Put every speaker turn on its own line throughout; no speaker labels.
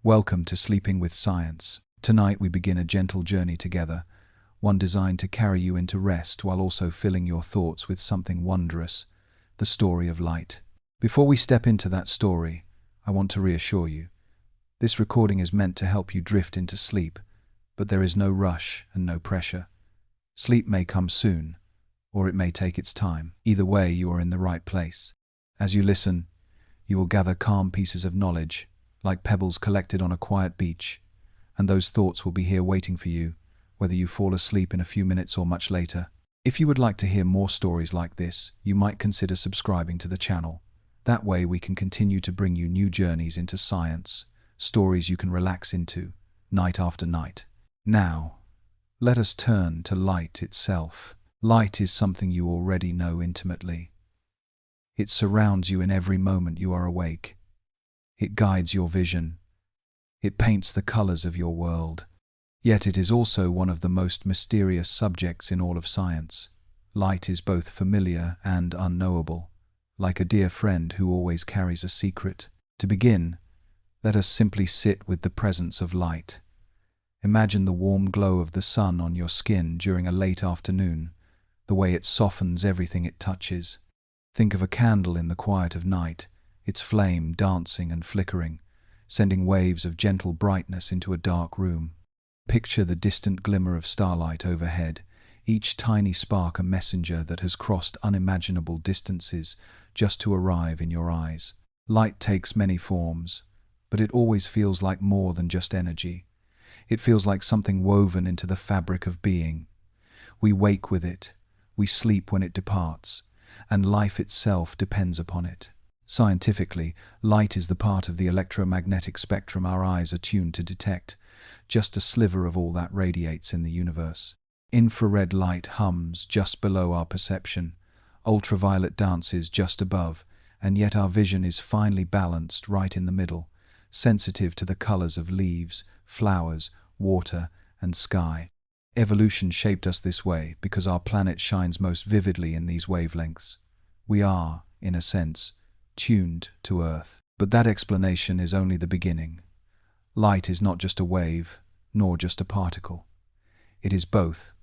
Welcome to Sleeping with Science. Tonight we begin a gentle journey together, one designed to carry you into rest while also filling your thoughts with something wondrous, the story of light. Before we step into that story, I want to reassure you. This recording is meant to help you drift into sleep, but there is no rush and no pressure. Sleep may come soon, or it may take its time. Either way, you are in the right place. As you listen, you will gather calm pieces of knowledge, like pebbles collected on a quiet beach, and those thoughts will be here waiting for you, whether you fall asleep in a few minutes or much later. If you would like to hear more stories like this, you might consider subscribing to the channel. That way we can continue to bring you new journeys into science, stories you can relax into, night after night. Now, let us turn to light itself. Light is something you already know intimately. It surrounds you in every moment you are awake. It guides your vision. It paints the colors of your world. Yet it is also one of the most mysterious subjects in all of science. Light is both familiar and unknowable, like a dear friend who always carries a secret. To begin, let us simply sit with the presence of light. Imagine the warm glow of the sun on your skin during a late afternoon, the way it softens everything it touches. Think of a candle in the quiet of night, its flame dancing and flickering, sending waves of gentle brightness into a dark room. Picture the distant glimmer of starlight overhead, each tiny spark a messenger that has crossed unimaginable distances just to arrive in your eyes. Light takes many forms, but it always feels like more than just energy. It feels like something woven into the fabric of being. We wake with it, we sleep when it departs, and life itself depends upon it. Scientifically, light is the part of the electromagnetic spectrum our eyes are tuned to detect, just a sliver of all that radiates in the universe. Infrared light hums just below our perception, ultraviolet dances just above, and yet our vision is finely balanced right in the middle, sensitive to the colors of leaves, flowers, water, and sky. Evolution shaped us this way because our planet shines most vividly in these wavelengths. We are, in a sense, tuned to Earth. But that explanation is only the beginning. Light is not just a wave, nor just a particle. It is both,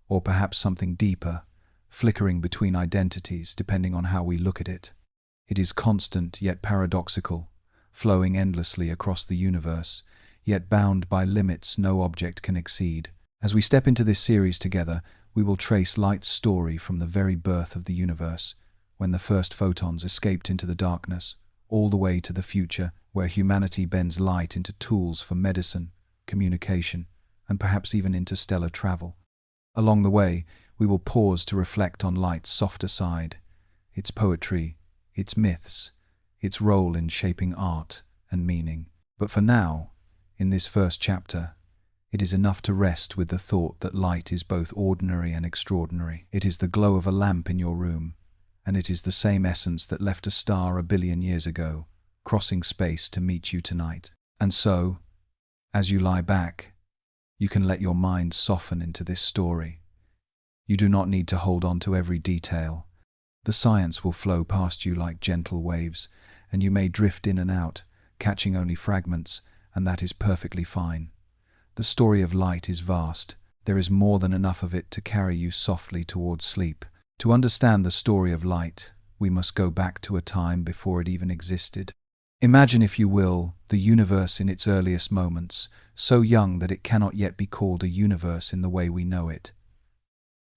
or perhaps something deeper, flickering between identities depending on how we look at it. It is constant yet paradoxical, flowing endlessly across the universe, yet bound by limits no object can exceed. As we step into this series together, we will trace light's story from the very birth of the universe, when the first photons escaped into the darkness, all the way to the future, where humanity bends light into tools for medicine, communication, and perhaps even interstellar travel. Along the way, we will pause to reflect on light's softer side, its poetry, its myths, its role in shaping art and meaning. But for now, in this first chapter, it is enough to rest with the thought that light is both ordinary and extraordinary. It is the glow of a lamp in your room, and it is the same essence that left a star 1 billion years ago, crossing space to meet you tonight. And so, as you lie back, you can let your mind soften into this story. You do not need to hold on to every detail. The science will flow past you like gentle waves, and you may drift in and out, catching only fragments, and that is perfectly fine. The story of light is vast. There is more than enough of it to carry you softly towards sleep. To understand the story of light, we must go back to a time before it even existed. Imagine, if you will, the universe in its earliest moments, so young that it cannot yet be called a universe in the way we know it.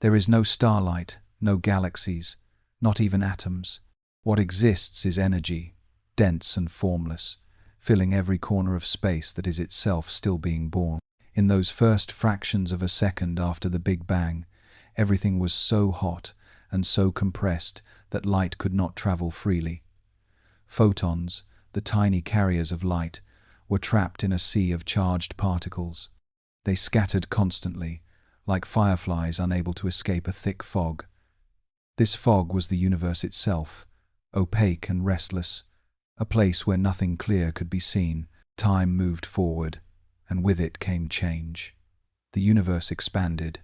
There is no starlight, no galaxies, not even atoms. What exists is energy, dense and formless, filling every corner of space that is itself still being born. In those first fractions of a second after the Big Bang, everything was so hot and so compressed that light could not travel freely. Photons, the tiny carriers of light, were trapped in a sea of charged particles. They scattered constantly, like fireflies unable to escape a thick fog. This fog was the universe itself, opaque and restless, a place where nothing clear could be seen. Time moved forward, and with it came change. The universe expanded.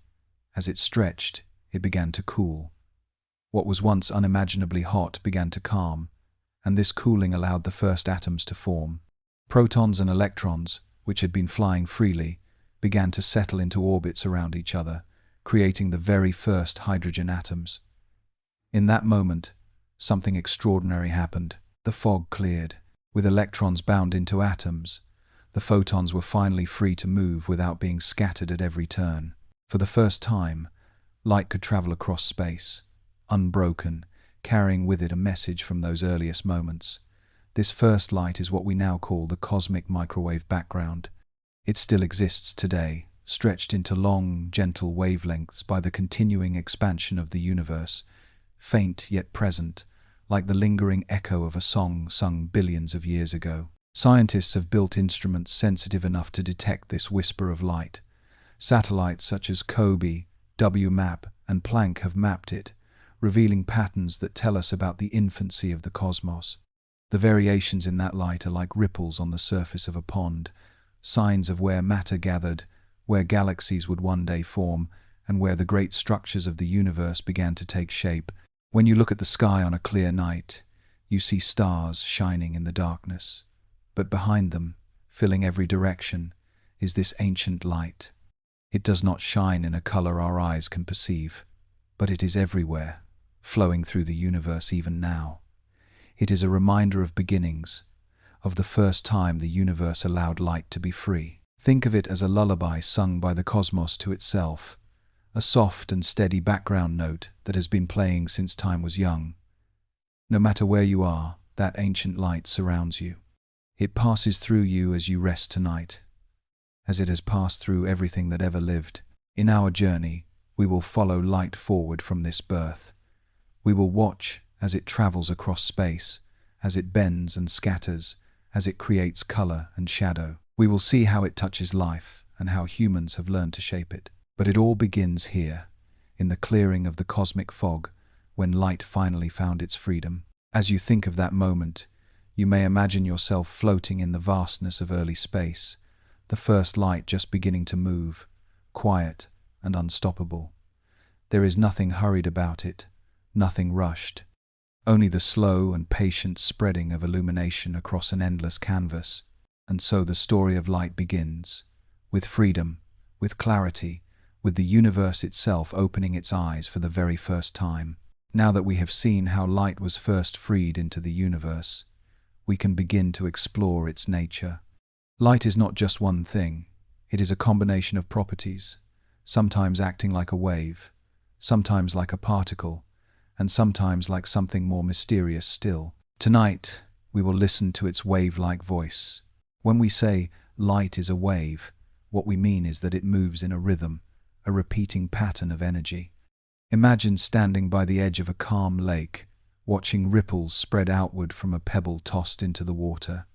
As it stretched, it began to cool. What was once unimaginably hot began to calm, and this cooling allowed the first atoms to form. Protons and electrons, which had been flying freely, began to settle into orbits around each other, creating the very first hydrogen atoms. In that moment, something extraordinary happened. The fog cleared. With electrons bound into atoms, the photons were finally free to move without being scattered at every turn. For the first time, light could travel across space, unbroken, carrying with it a message from those earliest moments. This first light is what we now call the cosmic microwave background. It still exists today, stretched into long, gentle wavelengths by the continuing expansion of the universe, faint yet present, like the lingering echo of a song sung billions of years ago. Scientists have built instruments sensitive enough to detect this whisper of light. Satellites such as COBE, WMAP, and Planck have mapped it, revealing patterns that tell us about the infancy of the cosmos. The variations in that light are like ripples on the surface of a pond, signs of where matter gathered, where galaxies would one day form, and where the great structures of the universe began to take shape. When you look at the sky on a clear night, you see stars shining in the darkness. But behind them, filling every direction, is this ancient light. It does not shine in a color our eyes can perceive, but it is everywhere, flowing through the universe even now. It is a reminder of beginnings, of the first time the universe allowed light to be free. Think of it as a lullaby sung by the cosmos to itself, a soft and steady background note that has been playing since time was young. No matter where you are, that ancient light surrounds you. It passes through you as you rest tonight, as it has passed through everything that ever lived. In our journey, we will follow light forward from this birth. We will watch as it travels across space, as it bends and scatters, as it creates color and shadow. We will see how it touches life and how humans have learned to shape it. But it all begins here, in the clearing of the cosmic fog, when light finally found its freedom. As you think of that moment, you may imagine yourself floating in the vastness of early space, the first light just beginning to move, quiet and unstoppable. There is nothing hurried about it, nothing rushed. Only the slow and patient spreading of illumination across an endless canvas. And so the story of light begins, with freedom, with clarity, with the universe itself opening its eyes for the very first time. Now that we have seen how light was first freed into the universe, we can begin to explore its nature. Light is not just one thing, it is a combination of properties, sometimes acting like a wave, sometimes like a particle, and sometimes like something more mysterious still. Tonight, we will listen to its wave-like voice. When we say light is a wave, what we mean is that it moves in a rhythm, a repeating pattern of energy. Imagine standing by the edge of a calm lake, watching ripples spread outward from a pebble tossed into the water.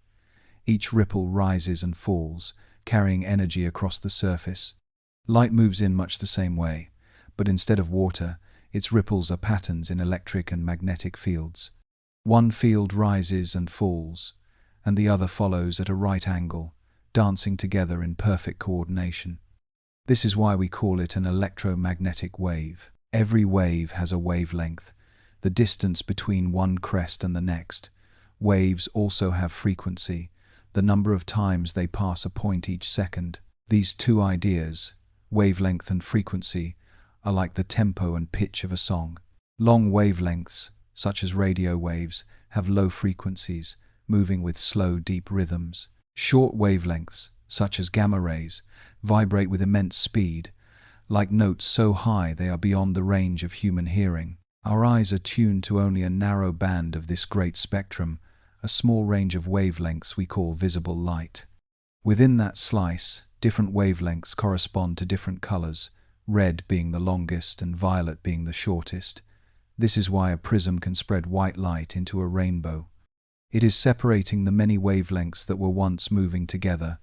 Each ripple rises and falls, carrying energy across the surface. Light moves in much the same way, but instead of water, its ripples are patterns in electric and magnetic fields. One field rises and falls, and the other follows at a right angle, dancing together in perfect coordination. This is why we call it an electromagnetic wave. Every wave has a wavelength, the distance between one crest and the next. Waves also have frequency, the number of times they pass a point each second. These two ideas, wavelength and frequency, are like the tempo and pitch of a song. Long wavelengths, such as radio waves, have low frequencies, moving with slow, deep rhythms. Short wavelengths, such as gamma rays, vibrate with immense speed, like notes so high they are beyond the range of human hearing. Our eyes are tuned to only a narrow band of this great spectrum, a small range of wavelengths we call visible light. Within that slice, different wavelengths correspond to different colors, red being the longest and violet being the shortest. This is why a prism can spread white light into a rainbow. It is separating the many wavelengths that were once moving together.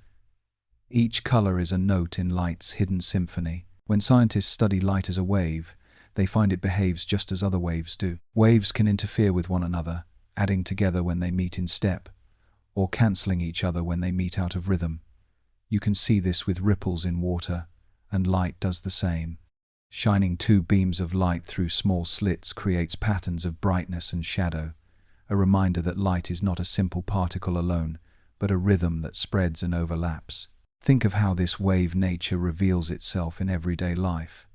Each color is a note in light's hidden symphony. When scientists study light as a wave, they find it behaves just as other waves do. Waves can interfere with one another, adding together when they meet in step, or cancelling each other when they meet out of rhythm. You can see this with ripples in water, and light does the same. Shining two beams of light through small slits creates patterns of brightness and shadow, a reminder that light is not a simple particle alone, but a rhythm that spreads and overlaps. Think of how this wave nature reveals itself in everyday life.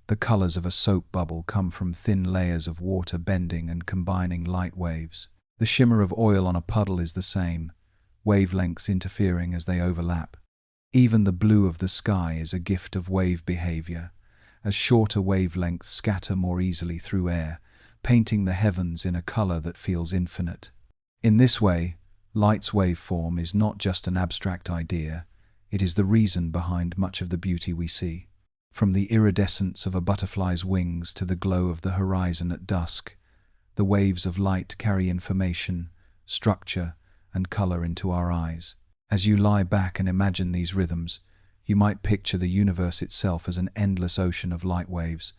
The colors of a soap bubble come from thin layers of water bending and combining light waves. The shimmer of oil on a puddle is the same, wavelengths interfering as they overlap. Even the blue of the sky is a gift of wave behavior, as shorter wavelengths scatter more easily through air, painting the heavens in a color that feels infinite. In this way, light's waveform is not just an abstract idea, it is the reason behind much of the beauty we see. From the iridescence of a butterfly's wings to the glow of the horizon at dusk, the waves of light carry information, structure, and color into our eyes. As you lie back and imagine these rhythms, you might picture the universe itself as an endless ocean of light waves,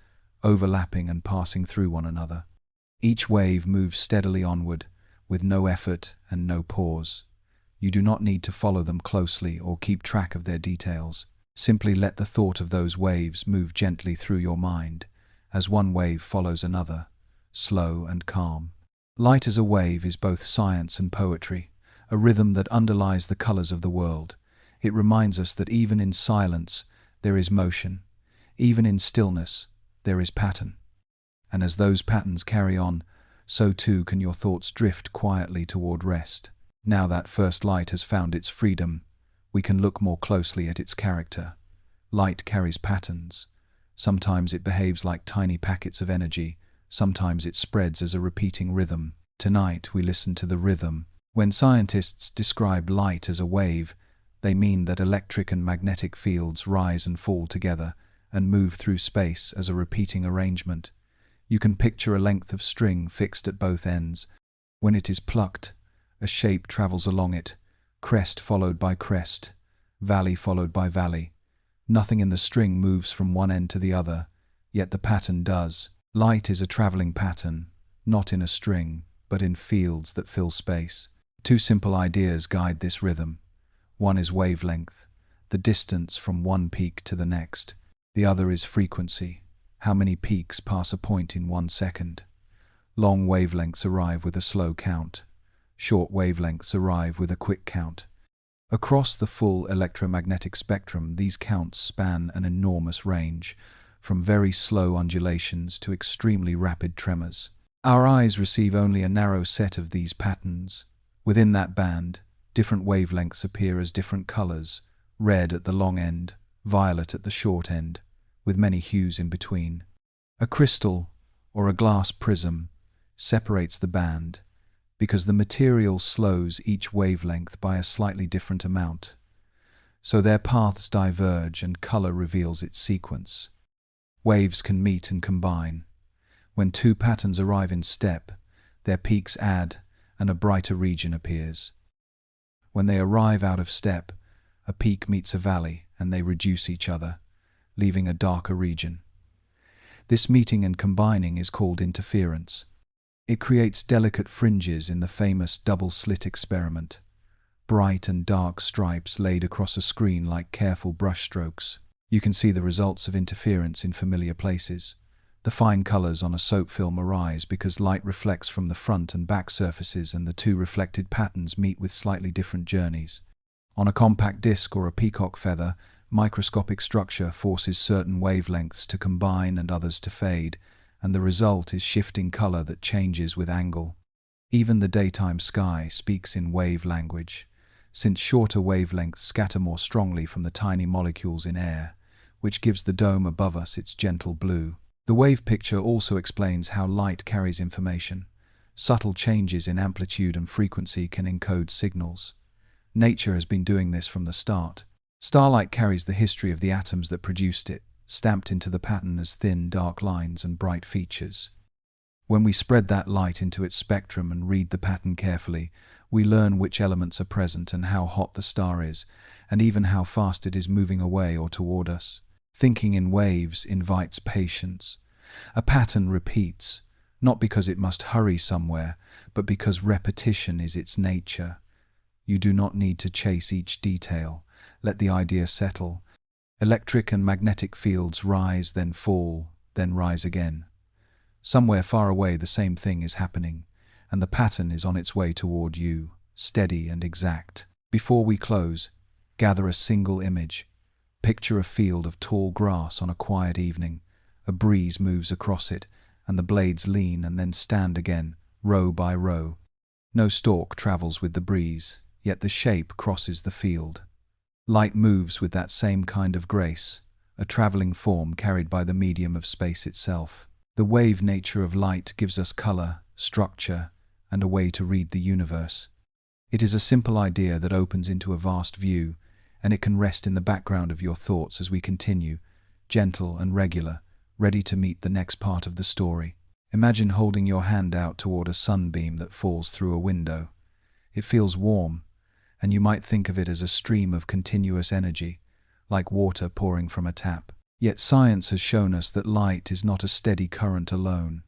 overlapping and passing through one another. Each wave moves steadily onward, with no effort and no pause. You do not need to follow them closely or keep track of their details. Simply let the thought of those waves move gently through your mind, as one wave follows another, slow and calm. Light as a wave is both science and poetry, a rhythm that underlies the colors of the world. It reminds us that even in silence, there is motion. Even in stillness, there is pattern. And as those patterns carry on, so too can your thoughts drift quietly toward rest. Now that first light has found its freedom, we can look more closely at its character. Light carries patterns. Sometimes it behaves like tiny packets of energy, sometimes it spreads as a repeating rhythm. Tonight we listen to the rhythm. When scientists describe light as a wave, they mean that electric and magnetic fields rise and fall together and move through space as a repeating arrangement. You can picture a length of string fixed at both ends. When it is plucked, a shape travels along it, crest followed by crest, valley followed by valley. Nothing in the string moves from one end to the other, yet the pattern does. Light is a traveling pattern, not in a string, but in fields that fill space. Two simple ideas guide this rhythm. One is wavelength, the distance from one peak to the next. The other is frequency, how many peaks pass a point in 1 second. Long wavelengths arrive with a slow count. Short wavelengths arrive with a quick count. Across the full electromagnetic spectrum, these counts span an enormous range, from very slow undulations to extremely rapid tremors. Our eyes receive only a narrow set of these patterns. Within that band, different wavelengths appear as different colors, red at the long end, violet at the short end, with many hues in between. A crystal, or a glass prism, separates the band, because the material slows each wavelength by a slightly different amount. So their paths diverge and color reveals its sequence. Waves can meet and combine. When two patterns arrive in step, their peaks add and a brighter region appears. When they arrive out of step, a peak meets a valley and they reduce each other, leaving a darker region. This meeting and combining is called interference. It creates delicate fringes in the famous double-slit experiment, bright and dark stripes laid across a screen like careful brushstrokes. You can see the results of interference in familiar places. The fine colors on a soap film arise because light reflects from the front and back surfaces and the two reflected patterns meet with slightly different journeys. On a compact disc or a peacock feather, microscopic structure forces certain wavelengths to combine and others to fade, and the result is shifting color that changes with angle. Even the daytime sky speaks in wave language, since shorter wavelengths scatter more strongly from the tiny molecules in air, which gives the dome above us its gentle blue. The wave picture also explains how light carries information. Subtle changes in amplitude and frequency can encode signals. Nature has been doing this from the start. Starlight carries the history of the atoms that produced it, stamped into the pattern as thin, dark lines and bright features. When we spread that light into its spectrum and read the pattern carefully, we learn which elements are present and how hot the star is, and even how fast it is moving away or toward us. Thinking in waves invites patience. A pattern repeats, not because it must hurry somewhere, but because repetition is its nature. You do not need to chase each detail. Let the idea settle. Electric and magnetic fields rise, then fall, then rise again. Somewhere far away the same thing is happening, and the pattern is on its way toward you, steady and exact. Before we close, gather a single image. Picture a field of tall grass on a quiet evening. A breeze moves across it, and the blades lean and then stand again, row by row. No stalk travels with the breeze, yet the shape crosses the field. Light moves with that same kind of grace, a traveling form carried by the medium of space itself. The wave nature of light gives us color, structure, and a way to read the universe. It is a simple idea that opens into a vast view, and it can rest in the background of your thoughts as we continue, gentle and regular, ready to meet the next part of the story. Imagine holding your hand out toward a sunbeam that falls through a window. It feels warm, and you might think of it as a stream of continuous energy, like water pouring from a tap. Yet science has shown us that light is not a steady current alone.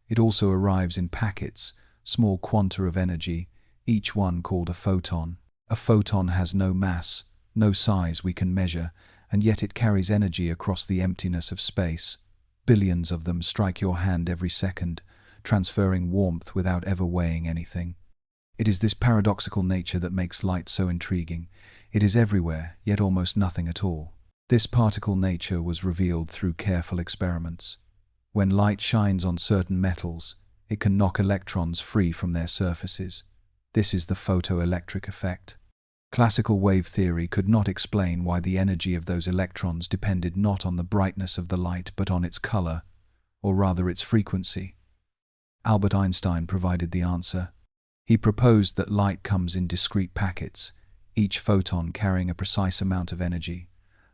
It also arrives in packets, small quanta of energy, each one called a photon. A photon has no mass, no size we can measure, and yet it carries energy across the emptiness of space. Billions of them strike your hand every second, transferring warmth without ever weighing anything. It is this paradoxical nature that makes light so intriguing. It is everywhere, yet almost nothing at all. This particle nature was revealed through careful experiments. When light shines on certain metals, it can knock electrons free from their surfaces. This is the photoelectric effect. Classical wave theory could not explain why the energy of those electrons depended not on the brightness of the light but on its color, or rather its frequency. Albert Einstein provided the answer. He proposed that light comes in discrete packets, each photon carrying a precise amount of energy.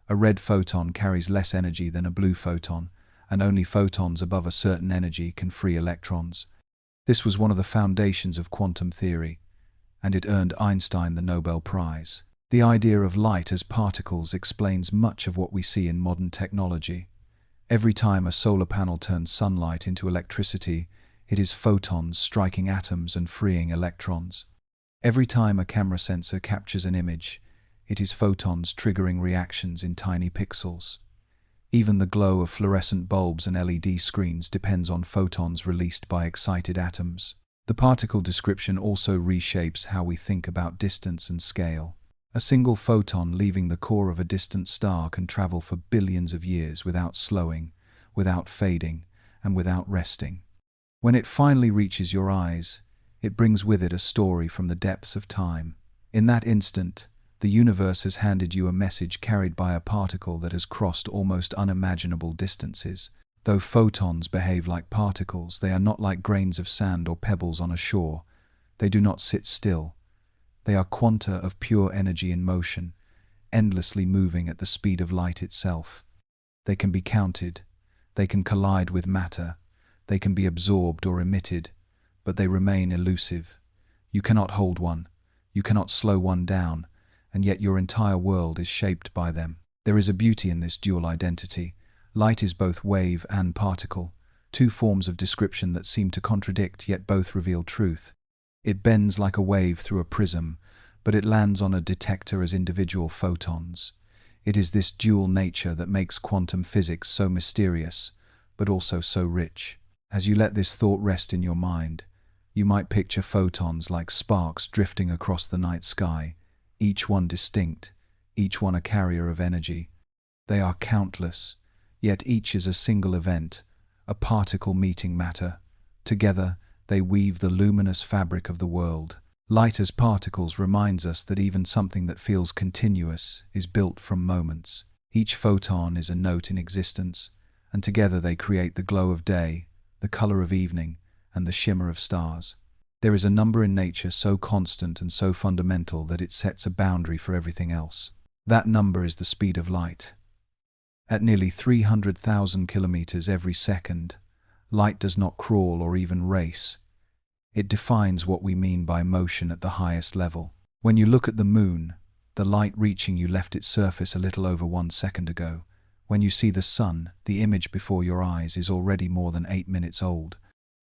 A red photon carries less energy than a blue photon, and only photons above a certain energy can free electrons. This was one of the foundations of quantum theory, and it earned Einstein the Nobel Prize. The idea of light as particles explains much of what we see in modern technology. Every time a solar panel turns sunlight into electricity, it is photons striking atoms and freeing electrons. Every time a camera sensor captures an image, it is photons triggering reactions in tiny pixels. Even the glow of fluorescent bulbs and LED screens depends on photons released by excited atoms. The particle description also reshapes how we think about distance and scale. A single photon leaving the core of a distant star can travel for billions of years without slowing, without fading, and without resting. When it finally reaches your eyes, it brings with it a story from the depths of time. In that instant, the universe has handed you a message carried by a particle that has crossed almost unimaginable distances. Though photons behave like particles, they are not like grains of sand or pebbles on a shore. They do not sit still. They are quanta of pure energy in motion, endlessly moving at the speed of light itself. They can be counted. They can collide with matter. They can be absorbed or emitted, but they remain elusive. You cannot hold one. You cannot slow one down, and yet your entire world is shaped by them. There is a beauty in this dual identity. Light is both wave and particle, two forms of description that seem to contradict yet both reveal truth. It bends like a wave through a prism, but it lands on a detector as individual photons. It is this dual nature that makes quantum physics so mysterious, but also so rich. As you let this thought rest in your mind, you might picture photons like sparks drifting across the night sky, each one distinct, each one a carrier of energy. They are countless, yet each is a single event, a particle meeting matter. Together, they weave the luminous fabric of the world. Light as particles reminds us that even something that feels continuous is built from moments. Each photon is a note in existence, and together they create the glow of day, the color of evening, and the shimmer of stars. There is a number in nature so constant and so fundamental that it sets a boundary for everything else. That number is the speed of light. At nearly 300,000 kilometers every second, light does not crawl or even race. It defines what we mean by motion at the highest level. When you look at the moon, the light reaching you left its surface a little over 1 second ago. When you see the sun, the image before your eyes is already more than 8 minutes old.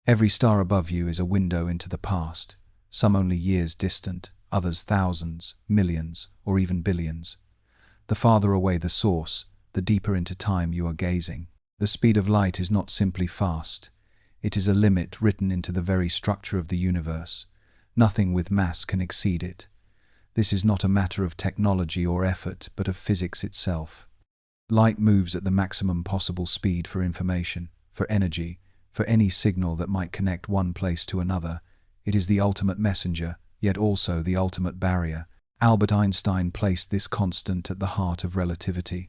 Every star above you is a window into the past, some only years distant, others thousands, millions, or even billions. The farther away the source, the deeper into time you are gazing. The speed of light is not simply fast. It is a limit written into the very structure of the universe. Nothing with mass can exceed it. This is not a matter of technology or effort, but of physics itself. Light moves at the maximum possible speed for information, for energy, for any signal that might connect one place to another. It is the ultimate messenger, yet also the ultimate barrier. Albert Einstein placed this constant at the heart of relativity.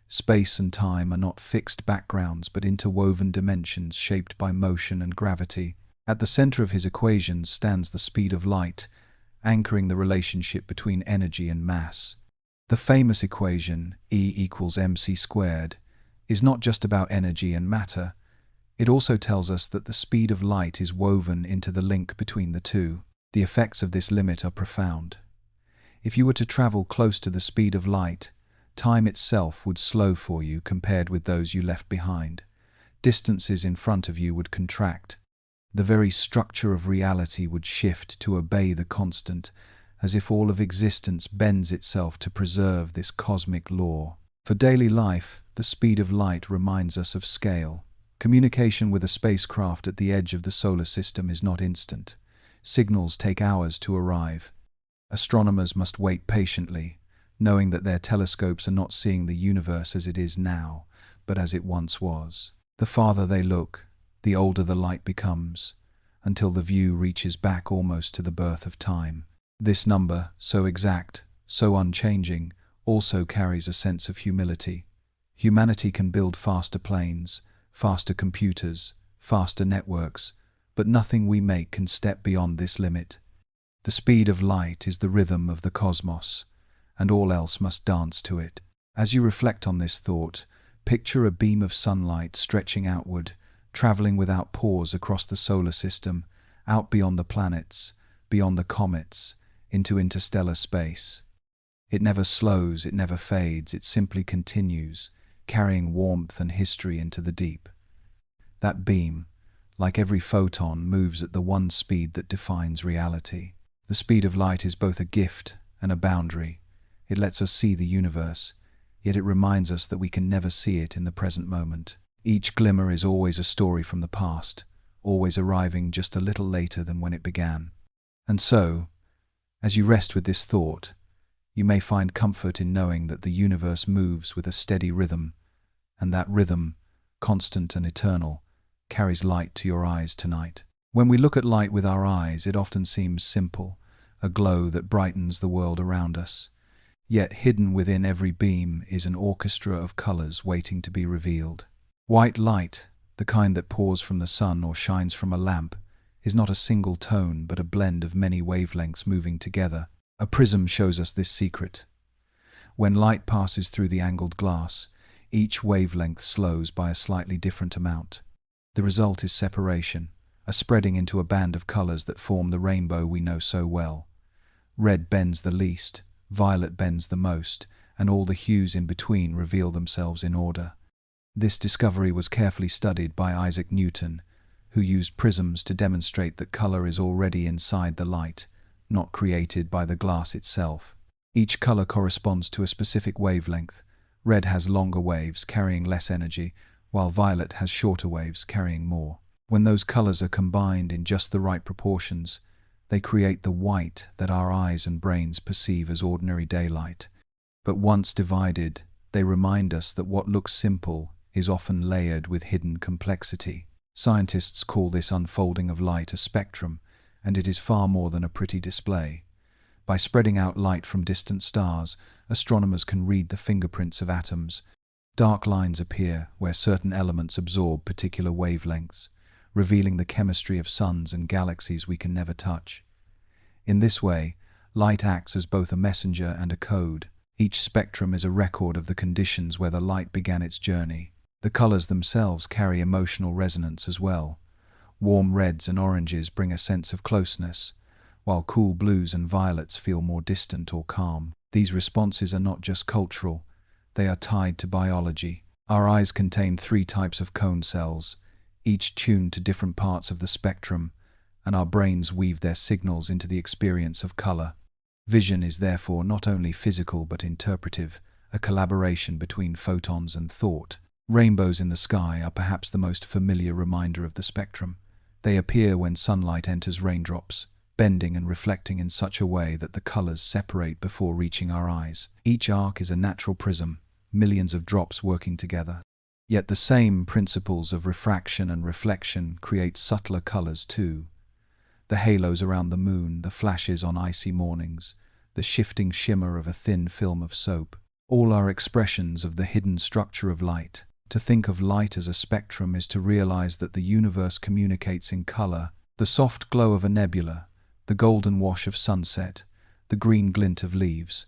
Space and time are not fixed backgrounds but interwoven dimensions shaped by motion and gravity. At the center of his equations stands the speed of light, anchoring the relationship between energy and mass. The famous equation, E=mc², is not just about energy and matter. It also tells us that the speed of light is woven into the link between the two. The effects of this limit are profound. If you were to travel close to the speed of light, time itself would slow for you compared with those you left behind. Distances in front of you would contract. The very structure of reality would shift to obey the constant, as if all of existence bends itself to preserve this cosmic law. For daily life, the speed of light reminds us of scale. Communication with a spacecraft at the edge of the solar system is not instant. Signals take hours to arrive. Astronomers must wait patiently, knowing that their telescopes are not seeing the universe as it is now, but as it once was. The farther they look, the older the light becomes, until the view reaches back almost to the birth of time. This number, so exact, so unchanging, also carries a sense of humility. Humanity can build faster planes, faster computers, faster networks, but nothing we make can step beyond this limit. The speed of light is the rhythm of the cosmos, and all else must dance to it. As you reflect on this thought, picture a beam of sunlight stretching outward, traveling without pause across the solar system, out beyond the planets, beyond the comets, into interstellar space. It never slows, it never fades, it simply continues, carrying warmth and history into the deep. That beam, like every photon, moves at the one speed that defines reality. The speed of light is both a gift and a boundary. It lets us see the universe, yet it reminds us that we can never see it in the present moment. Each glimmer is always a story from the past, always arriving just a little later than when it began. And so, as you rest with this thought, you may find comfort in knowing that the universe moves with a steady rhythm, and that rhythm, constant and eternal, carries light to your eyes tonight. When we look at light with our eyes, it often seems simple, a glow that brightens the world around us. Yet hidden within every beam is an orchestra of colors waiting to be revealed. White light, the kind that pours from the sun or shines from a lamp, is not a single tone but a blend of many wavelengths moving together. A prism shows us this secret. When light passes through the angled glass, each wavelength slows by a slightly different amount. The result is separation, a spreading into a band of colors that form the rainbow we know so well. Red bends the least, violet bends the most, and all the hues in between reveal themselves in order. This discovery was carefully studied by Isaac Newton, who used prisms to demonstrate that color is already inside the light, not created by the glass itself. Each color corresponds to a specific wavelength. Red has longer waves, carrying less energy, while violet has shorter waves, carrying more. When those colors are combined in just the right proportions, they create the white that our eyes and brains perceive as ordinary daylight. But once divided, they remind us that what looks simple is often layered with hidden complexity. Scientists call this unfolding of light a spectrum, and it is far more than a pretty display. By spreading out light from distant stars, astronomers can read the fingerprints of atoms. Dark lines appear where certain elements absorb particular wavelengths, revealing the chemistry of suns and galaxies we can never touch. In this way, light acts as both a messenger and a code. Each spectrum is a record of the conditions where the light began its journey. The colors themselves carry emotional resonance as well. Warm reds and oranges bring a sense of closeness, while cool blues and violets feel more distant or calm. These responses are not just cultural, they are tied to biology. Our eyes contain 3 types of cone cells, each tuned to different parts of the spectrum, and our brains weave their signals into the experience of color. Vision is therefore not only physical but interpretive, a collaboration between photons and thought. Rainbows in the sky are perhaps the most familiar reminder of the spectrum. They appear when sunlight enters raindrops, bending and reflecting in such a way that the colors separate before reaching our eyes. Each arc is a natural prism, millions of drops working together. Yet the same principles of refraction and reflection create subtler colors too. The halos around the moon, the flashes on icy mornings, the shifting shimmer of a thin film of soap, all are expressions of the hidden structure of light. To think of light as a spectrum is to realize that the universe communicates in color. The soft glow of a nebula, the golden wash of sunset, the green glint of leaves,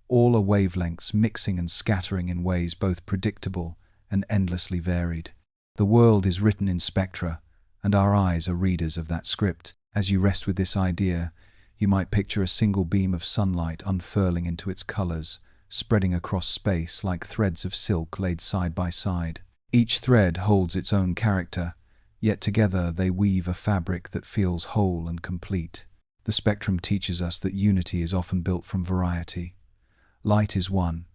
all are wavelengths mixing and scattering in ways both predictable and endlessly varied. The world is written in spectra, and our eyes are readers of that script. As you rest with this idea, you might picture a single beam of sunlight unfurling into its colors, spreading across space like threads of silk laid side by side. Each thread holds its own character, yet together they weave a fabric that feels whole and complete. The spectrum teaches us that unity is often built from variety. Light is one,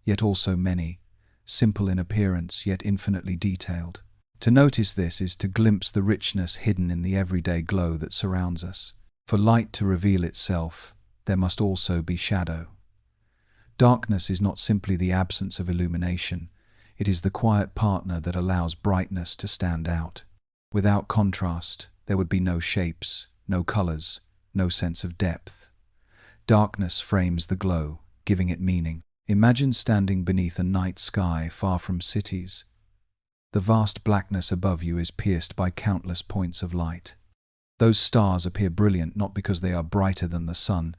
yet also many, simple in appearance yet infinitely detailed. To notice this is to glimpse the richness hidden in the everyday glow that surrounds us. For light to reveal itself, there must also be shadow. Darkness is not simply the absence of illumination, it is the quiet partner that allows brightness to stand out. Without contrast, there would be no shapes, no colors, no sense of depth. Darkness frames the glow, giving it meaning. Imagine standing beneath a night sky far from cities. The vast blackness above you is pierced by countless points of light. Those stars appear brilliant not because they are brighter than the sun,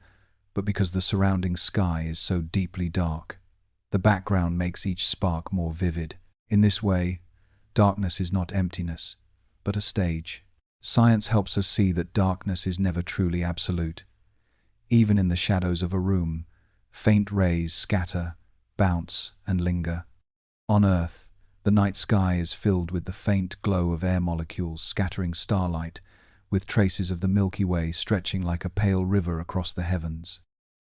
but because the surrounding sky is so deeply dark. The background makes each spark more vivid. In this way, darkness is not emptiness, but a stage. Science helps us see that darkness is never truly absolute. Even in the shadows of a room, faint rays scatter, bounce, and linger. On Earth, the night sky is filled with the faint glow of air molecules scattering starlight, with traces of the Milky Way stretching like a pale river across the heavens.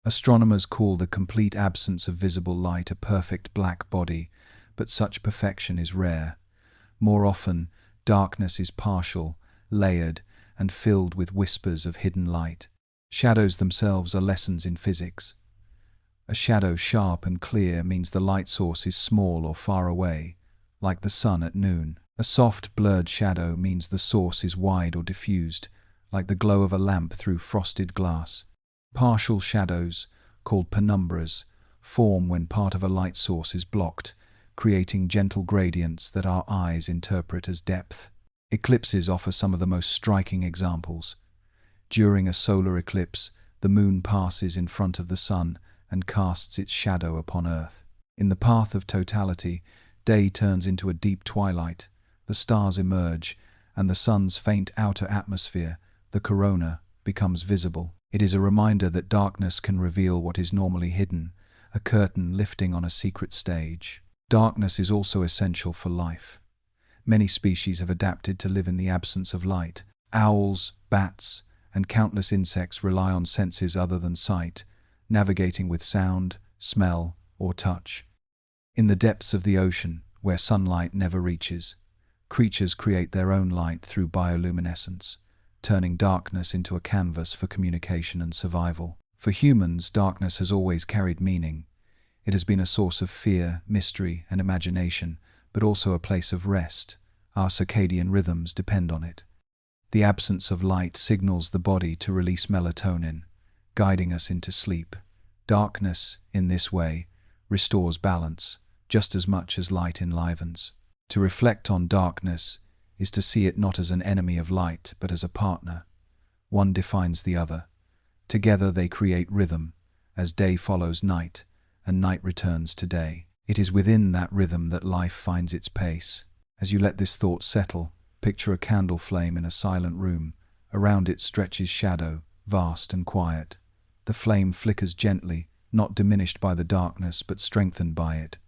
Astronomers call the complete absence of visible light a perfect black body, but such perfection is rare. More often, darkness is partial, layered, and filled with whispers of hidden light. Shadows themselves are lessons in physics. A shadow sharp and clear means the light source is small or far away, like the sun at noon. A soft, blurred shadow means the source is wide or diffused, like the glow of a lamp through frosted glass. Partial shadows, called penumbras, form when part of a light source is blocked, creating gentle gradients that our eyes interpret as depth. Eclipses offer some of the most striking examples. During a solar eclipse, the moon passes in front of the sun and casts its shadow upon Earth. In the path of totality, day turns into a deep twilight, the stars emerge, and the sun's faint outer atmosphere, the corona, becomes visible. It is a reminder that darkness can reveal what is normally hidden, a curtain lifting on a secret stage. Darkness is also essential for life. Many species have adapted to live in the absence of light. Owls, bats, and countless insects rely on senses other than sight, navigating with sound, smell, or touch. In the depths of the ocean, where sunlight never reaches, creatures create their own light through bioluminescence, turning darkness into a canvas for communication and survival. For humans, darkness has always carried meaning. It has been a source of fear, mystery, and imagination, but also a place of rest. Our circadian rhythms depend on it. The absence of light signals the body to release melatonin, guiding us into sleep. Darkness, in this way, restores balance, just as much as light enlivens. To reflect on darkness is to see it not as an enemy of light, but as a partner. One defines the other. Together they create rhythm, as day follows night, and night returns to day. It is within that rhythm that life finds its pace. As you let this thought settle, picture a candle flame in a silent room. Around it stretches shadow, vast and quiet. The flame flickers gently, not diminished by the darkness, but strengthened by it.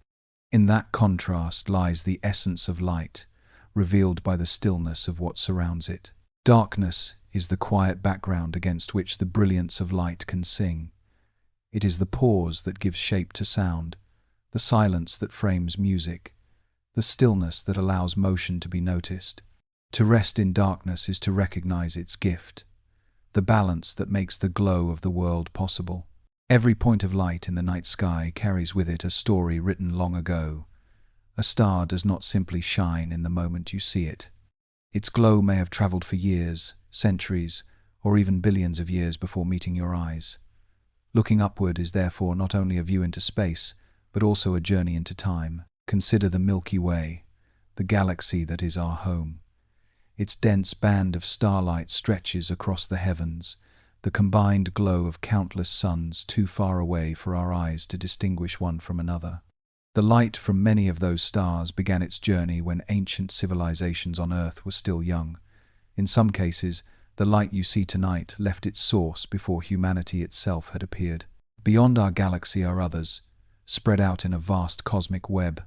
In that contrast lies the essence of light, revealed by the stillness of what surrounds it. Darkness is the quiet background against which the brilliance of light can sing. It is the pause that gives shape to sound, the silence that frames music, the stillness that allows motion to be noticed. To rest in darkness is to recognize its gift. the balance that makes the glow of the world possible. Every point of light in the night sky carries with it a story written long ago. A star does not simply shine in the moment you see it. Its glow may have traveled for years, centuries, or even billions of years before meeting your eyes. Looking upward is therefore not only a view into space, but also a journey into time. Consider the Milky Way, the galaxy that is our home. Its dense band of starlight stretches across the heavens, the combined glow of countless suns too far away for our eyes to distinguish one from another. The light from many of those stars began its journey when ancient civilizations on Earth were still young. In some cases, the light you see tonight left its source before humanity itself had appeared. Beyond our galaxy are others, spread out in a vast cosmic web.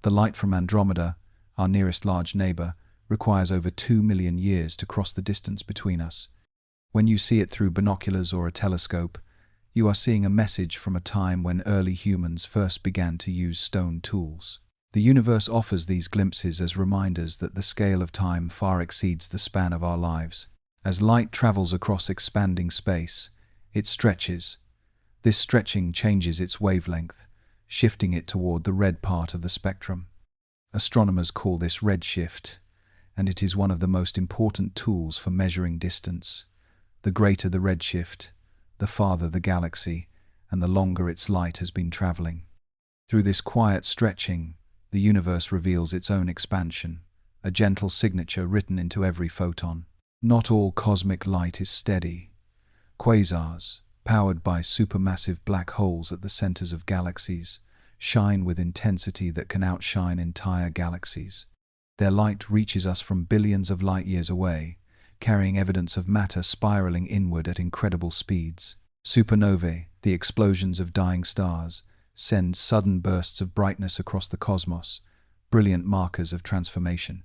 The light from Andromeda, our nearest large neighbor, requires over 2 million years to cross the distance between us. When you see it through binoculars or a telescope, you are seeing a message from a time when early humans first began to use stone tools. The universe offers these glimpses as reminders that the scale of time far exceeds the span of our lives. As light travels across expanding space, it stretches. This stretching changes its wavelength, shifting it toward the red part of the spectrum. Astronomers call this redshift, and it is one of the most important tools for measuring distance. The greater the redshift, the farther the galaxy, and the longer its light has been traveling. Through this quiet stretching, the universe reveals its own expansion, a gentle signature written into every photon. Not all cosmic light is steady. Quasars, powered by supermassive black holes at the centers of galaxies, shine with intensity that can outshine entire galaxies. Their light reaches us from billions of light years away, carrying evidence of matter spiraling inward at incredible speeds. Supernovae, the explosions of dying stars, send sudden bursts of brightness across the cosmos, brilliant markers of transformation.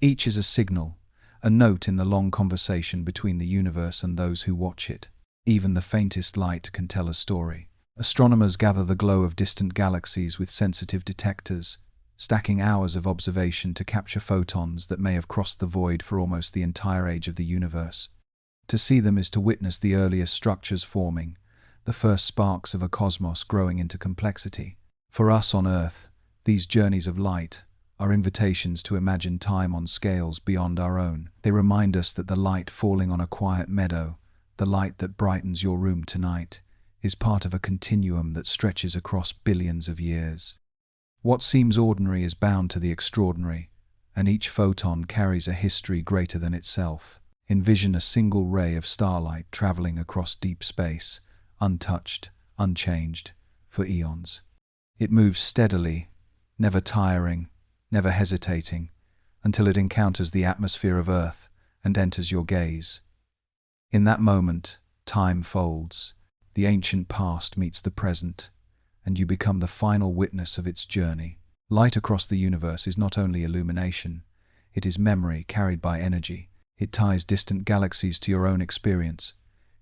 Each is a signal, a note in the long conversation between the universe and those who watch it. Even the faintest light can tell a story. Astronomers gather the glow of distant galaxies with sensitive detectors, stacking hours of observation to capture photons that may have crossed the void for almost the entire age of the universe. To see them is to witness the earliest structures forming, the first sparks of a cosmos growing into complexity. For us on Earth, these journeys of light are invitations to imagine time on scales beyond our own. They remind us that the light falling on a quiet meadow, the light that brightens your room tonight, is part of a continuum that stretches across billions of years. What seems ordinary is bound to the extraordinary, and each photon carries a history greater than itself. Envision a single ray of starlight traveling across deep space, untouched, unchanged, for eons. It moves steadily, never tiring, never hesitating, until it encounters the atmosphere of Earth and enters your gaze. In that moment, time folds, the ancient past meets the present, and you become the final witness of its journey. Light across the universe is not only illumination, it is memory carried by energy. It ties distant galaxies to your own experience.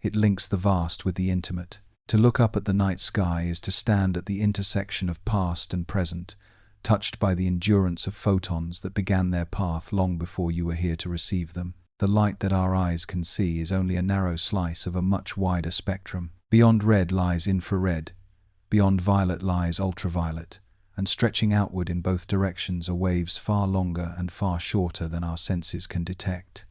It links the vast with the intimate. To look up at the night sky is to stand at the intersection of past and present, touched by the endurance of photons that began their path long before you were here to receive them. The light that our eyes can see is only a narrow slice of a much wider spectrum. Beyond red lies infrared, beyond violet lies ultraviolet, and stretching outward in both directions are waves far longer and far shorter than our senses can detect.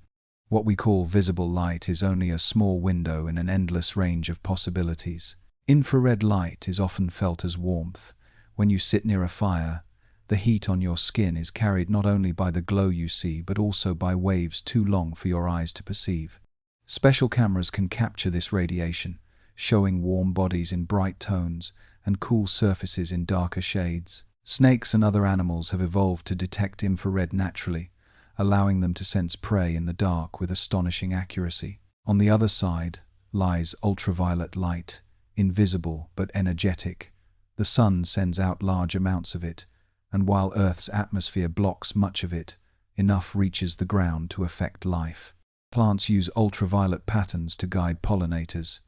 What we call visible light is only a small window in an endless range of possibilities. Infrared light is often felt as warmth. When you sit near a fire, the heat on your skin is carried not only by the glow you see but also by waves too long for your eyes to perceive. Special cameras can capture this radiation, showing warm bodies in bright tones and cool surfaces in darker shades. Snakes and other animals have evolved to detect infrared naturally, allowing them to sense prey in the dark with astonishing accuracy. On the other side lies ultraviolet light, invisible but energetic. The sun sends out large amounts of it, and while Earth's atmosphere blocks much of it, enough reaches the ground to affect life. Plants use ultraviolet patterns to guide pollinators.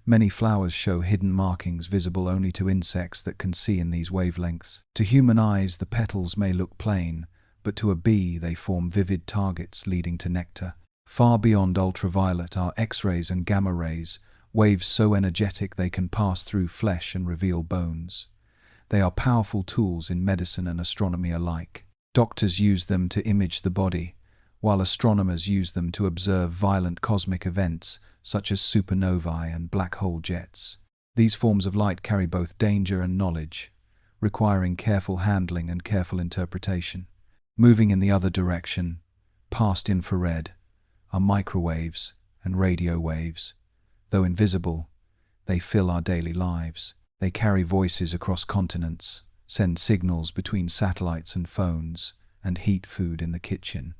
Many flowers show hidden markings visible only to insects that can see in these wavelengths. To human eyes, the petals may look plain, but to a bee they form vivid targets leading to nectar. Far beyond ultraviolet are X-rays and gamma rays, waves so energetic they can pass through flesh and reveal bones. They are powerful tools in medicine and astronomy alike. Doctors use them to image the body, while astronomers use them to observe violent cosmic events such as supernovae and black hole jets. These forms of light carry both danger and knowledge, requiring careful handling and careful interpretation. Moving in the other direction, past infrared, are microwaves and radio waves. Though invisible, they fill our daily lives. They carry voices across continents, send signals between satellites and phones, and heat food in the kitchen.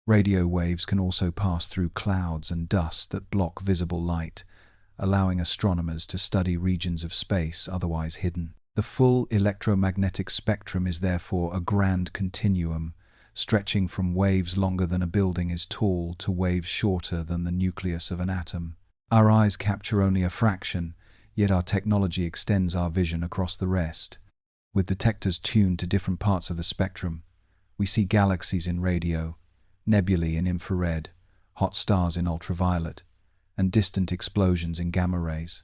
Radio waves can also pass through clouds and dust that block visible light, allowing astronomers to study regions of space otherwise hidden. The full electromagnetic spectrum is therefore a grand continuum, stretching from waves longer than a building is tall to waves shorter than the nucleus of an atom. Our eyes capture only a fraction, yet our technology extends our vision across the rest. With detectors tuned to different parts of the spectrum, we see galaxies in radio, nebulae in infrared, hot stars in ultraviolet, and distant explosions in gamma rays.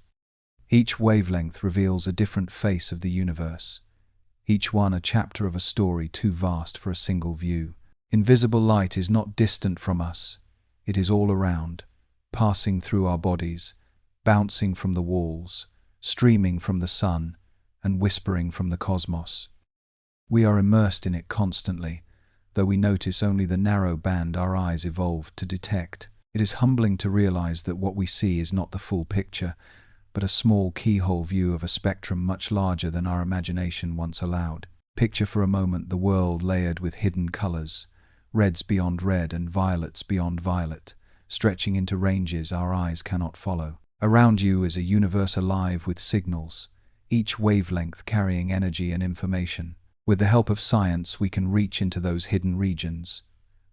Each wavelength reveals a different face of the universe, each one a chapter of a story too vast for a single view. Invisible light is not distant from us, it is all around, passing through our bodies, bouncing from the walls, streaming from the sun, and whispering from the cosmos. We are immersed in it constantly, though we notice only the narrow band our eyes evolved to detect. It is humbling to realize that what we see is not the full picture, but a small keyhole view of a spectrum much larger than our imagination once allowed. Picture for a moment the world layered with hidden colors, reds beyond red and violets beyond violet, stretching into ranges our eyes cannot follow. Around you is a universe alive with signals, each wavelength carrying energy and information. With the help of science, we can reach into those hidden regions,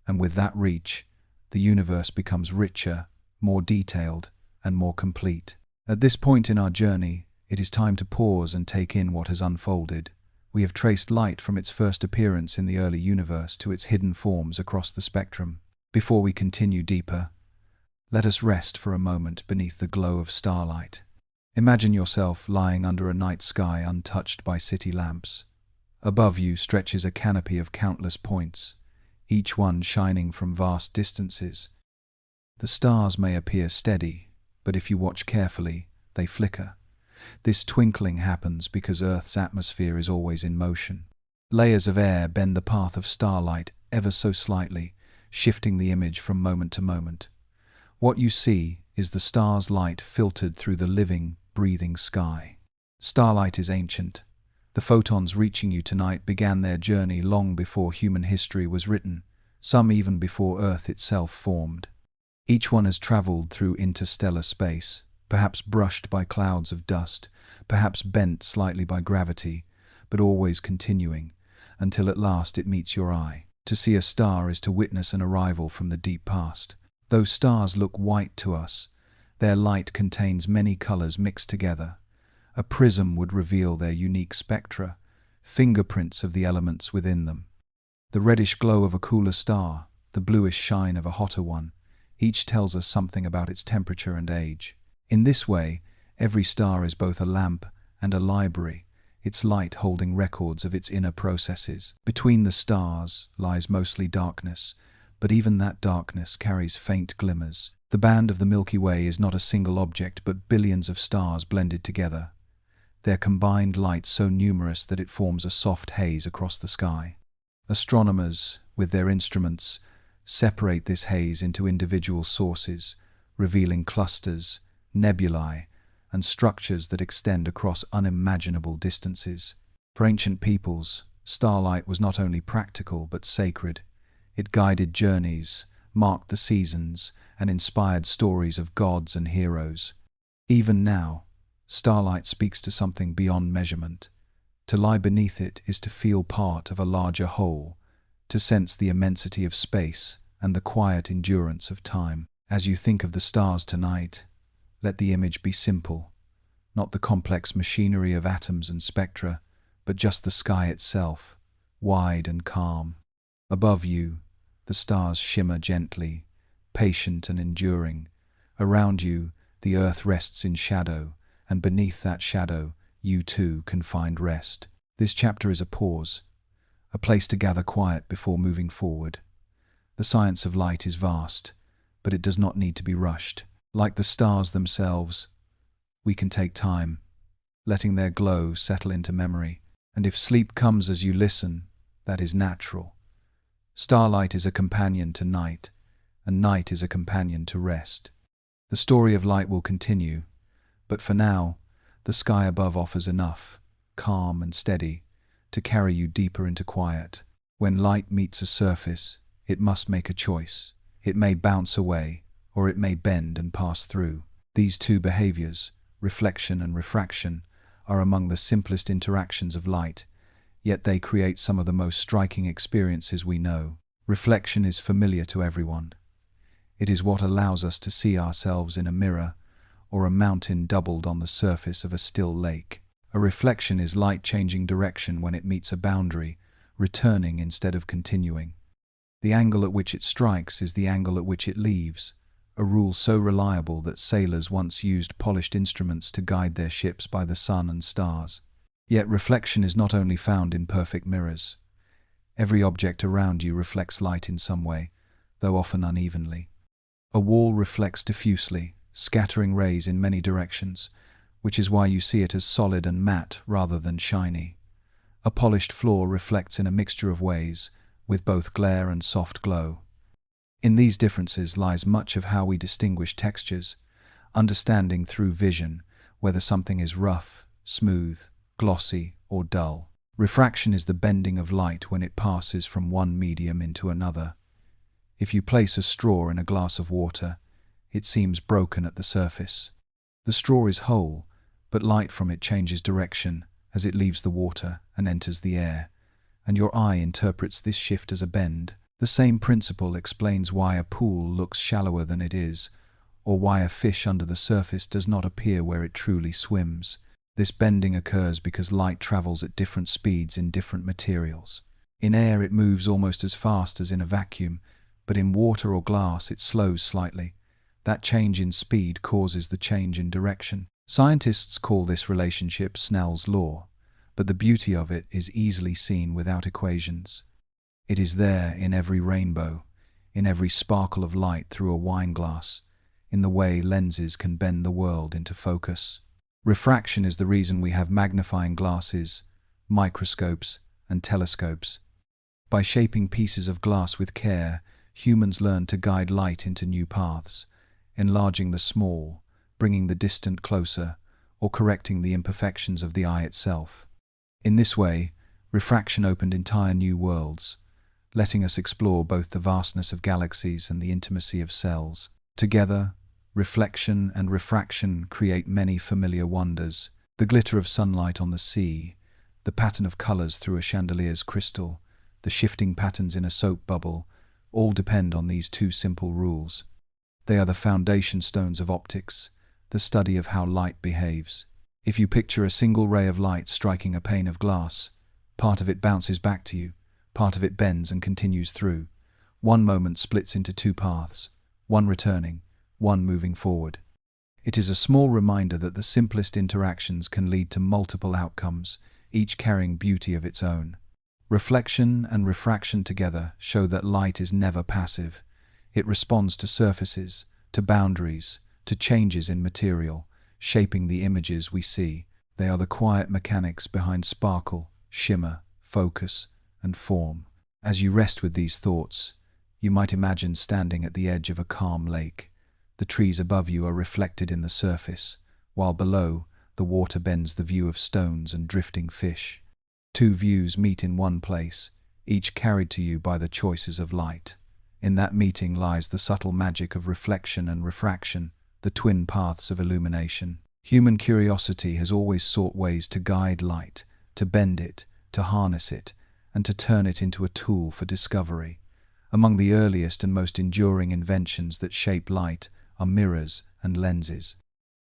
and with that reach, the universe becomes richer, more detailed, and more complete. At this point in our journey, it is time to pause and take in what has unfolded. We have traced light from its first appearance in the early universe to its hidden forms across the spectrum. Before we continue deeper, let us rest for a moment beneath the glow of starlight. Imagine yourself lying under a night sky untouched by city lamps. Above you stretches a canopy of countless points, each one shining from vast distances. The stars may appear steady, but if you watch carefully, they flicker. This twinkling happens because Earth's atmosphere is always in motion. Layers of air bend the path of starlight ever so slightly, shifting the image from moment to moment. What you see is the star's light filtered through the living, breathing sky. Starlight is ancient. The photons reaching you tonight began their journey long before human history was written, some even before Earth itself formed. Each one has traveled through interstellar space, perhaps brushed by clouds of dust, perhaps bent slightly by gravity, but always continuing, until at last it meets your eye. To see a star is to witness an arrival from the deep past. Though stars look white to us, their light contains many colors mixed together. A prism would reveal their unique spectra, fingerprints of the elements within them. The reddish glow of a cooler star, the bluish shine of a hotter one, each tells us something about its temperature and age. In this way, every star is both a lamp and a library, its light holding records of its inner processes. Between the stars lies mostly darkness, but even that darkness carries faint glimmers. The band of the Milky Way is not a single object, but billions of stars blended together, their combined light so numerous that it forms a soft haze across the sky. Astronomers, with their instruments, separate this haze into individual sources, revealing clusters, nebulae, and structures that extend across unimaginable distances. For ancient peoples, starlight was not only practical but sacred. It guided journeys, marked the seasons, and inspired stories of gods and heroes. Even now, starlight speaks to something beyond measurement. To lie beneath it is to feel part of a larger whole, to sense the immensity of space and the quiet endurance of time. As you think of the stars tonight, let the image be simple, not the complex machinery of atoms and spectra, but just the sky itself, wide and calm. Above you, the stars shimmer gently, patient and enduring. Around you, the earth rests in shadow, and beneath that shadow, you too can find rest. This chapter is a pause, a place to gather quiet before moving forward. The science of light is vast, but it does not need to be rushed. Like the stars themselves, we can take time, letting their glow settle into memory. And if sleep comes as you listen, that is natural. Starlight is a companion to night, and night is a companion to rest. The story of light will continue, but for now, the sky above offers enough, calm and steady, to carry you deeper into quiet. When light meets a surface, it must make a choice. It may bounce away, or it may bend and pass through. These two behaviors, reflection and refraction, are among the simplest interactions of light, yet they create some of the most striking experiences we know. Reflection is familiar to everyone. It is what allows us to see ourselves in a mirror, or a mountain doubled on the surface of a still lake. A reflection is light changing direction when it meets a boundary, returning instead of continuing. The angle at which it strikes is the angle at which it leaves, a rule so reliable that sailors once used polished instruments to guide their ships by the sun and stars. Yet reflection is not only found in perfect mirrors. Every object around you reflects light in some way, though often unevenly. A wall reflects diffusely, scattering rays in many directions, which is why you see it as solid and matte rather than shiny. A polished floor reflects in a mixture of ways, with both glare and soft glow. In these differences lies much of how we distinguish textures, understanding through vision whether something is rough, smooth, glossy, or dull. Refraction is the bending of light when it passes from one medium into another. If you place a straw in a glass of water, it seems broken at the surface. The straw is whole, but light from it changes direction as it leaves the water and enters the air, and your eye interprets this shift as a bend. The same principle explains why a pool looks shallower than it is, or why a fish under the surface does not appear where it truly swims. This bending occurs because light travels at different speeds in different materials. In air it moves almost as fast as in a vacuum, but in water or glass it slows slightly. That change in speed causes the change in direction. Scientists call this relationship Snell's law, but the beauty of it is easily seen without equations. It is there in every rainbow, in every sparkle of light through a wine glass, in the way lenses can bend the world into focus. Refraction is the reason we have magnifying glasses, microscopes, and telescopes. By shaping pieces of glass with care, humans learn to guide light into new paths, enlarging the small, bringing the distant closer, or correcting the imperfections of the eye itself. In this way, refraction opened entire new worlds, letting us explore both the vastness of galaxies and the intimacy of cells. Together, reflection and refraction create many familiar wonders. The glitter of sunlight on the sea, the pattern of colors through a chandelier's crystal, the shifting patterns in a soap bubble, all depend on these two simple rules. They are the foundation stones of optics, the study of how light behaves. If you picture a single ray of light striking a pane of glass, part of it bounces back to you, part of it bends and continues through. One moment splits into two paths, one returning, one moving forward. It is a small reminder that the simplest interactions can lead to multiple outcomes, each carrying beauty of its own. Reflection and refraction together show that light is never passive. It responds to surfaces, to boundaries, to changes in material, shaping the images we see. They are the quiet mechanics behind sparkle, shimmer, focus, and form. As you rest with these thoughts, you might imagine standing at the edge of a calm lake. The trees above you are reflected in the surface, while below, the water bends the view of stones and drifting fish. Two views meet in one place, each carried to you by the choices of light. In that meeting lies the subtle magic of reflection and refraction, the twin paths of illumination. Human curiosity has always sought ways to guide light, to bend it, to harness it, and to turn it into a tool for discovery. Among the earliest and most enduring inventions that shape light are mirrors and lenses.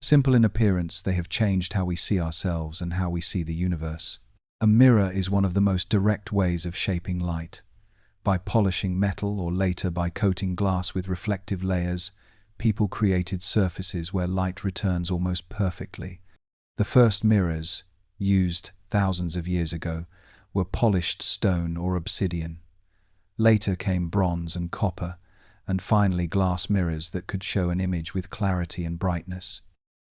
Simple in appearance, they have changed how we see ourselves and how we see the universe. A mirror is one of the most direct ways of shaping light. By polishing metal or later by coating glass with reflective layers, people created surfaces where light returns almost perfectly. The first mirrors, used thousands of years ago, were polished stone or obsidian. Later came bronze and copper, and finally glass mirrors that could show an image with clarity and brightness.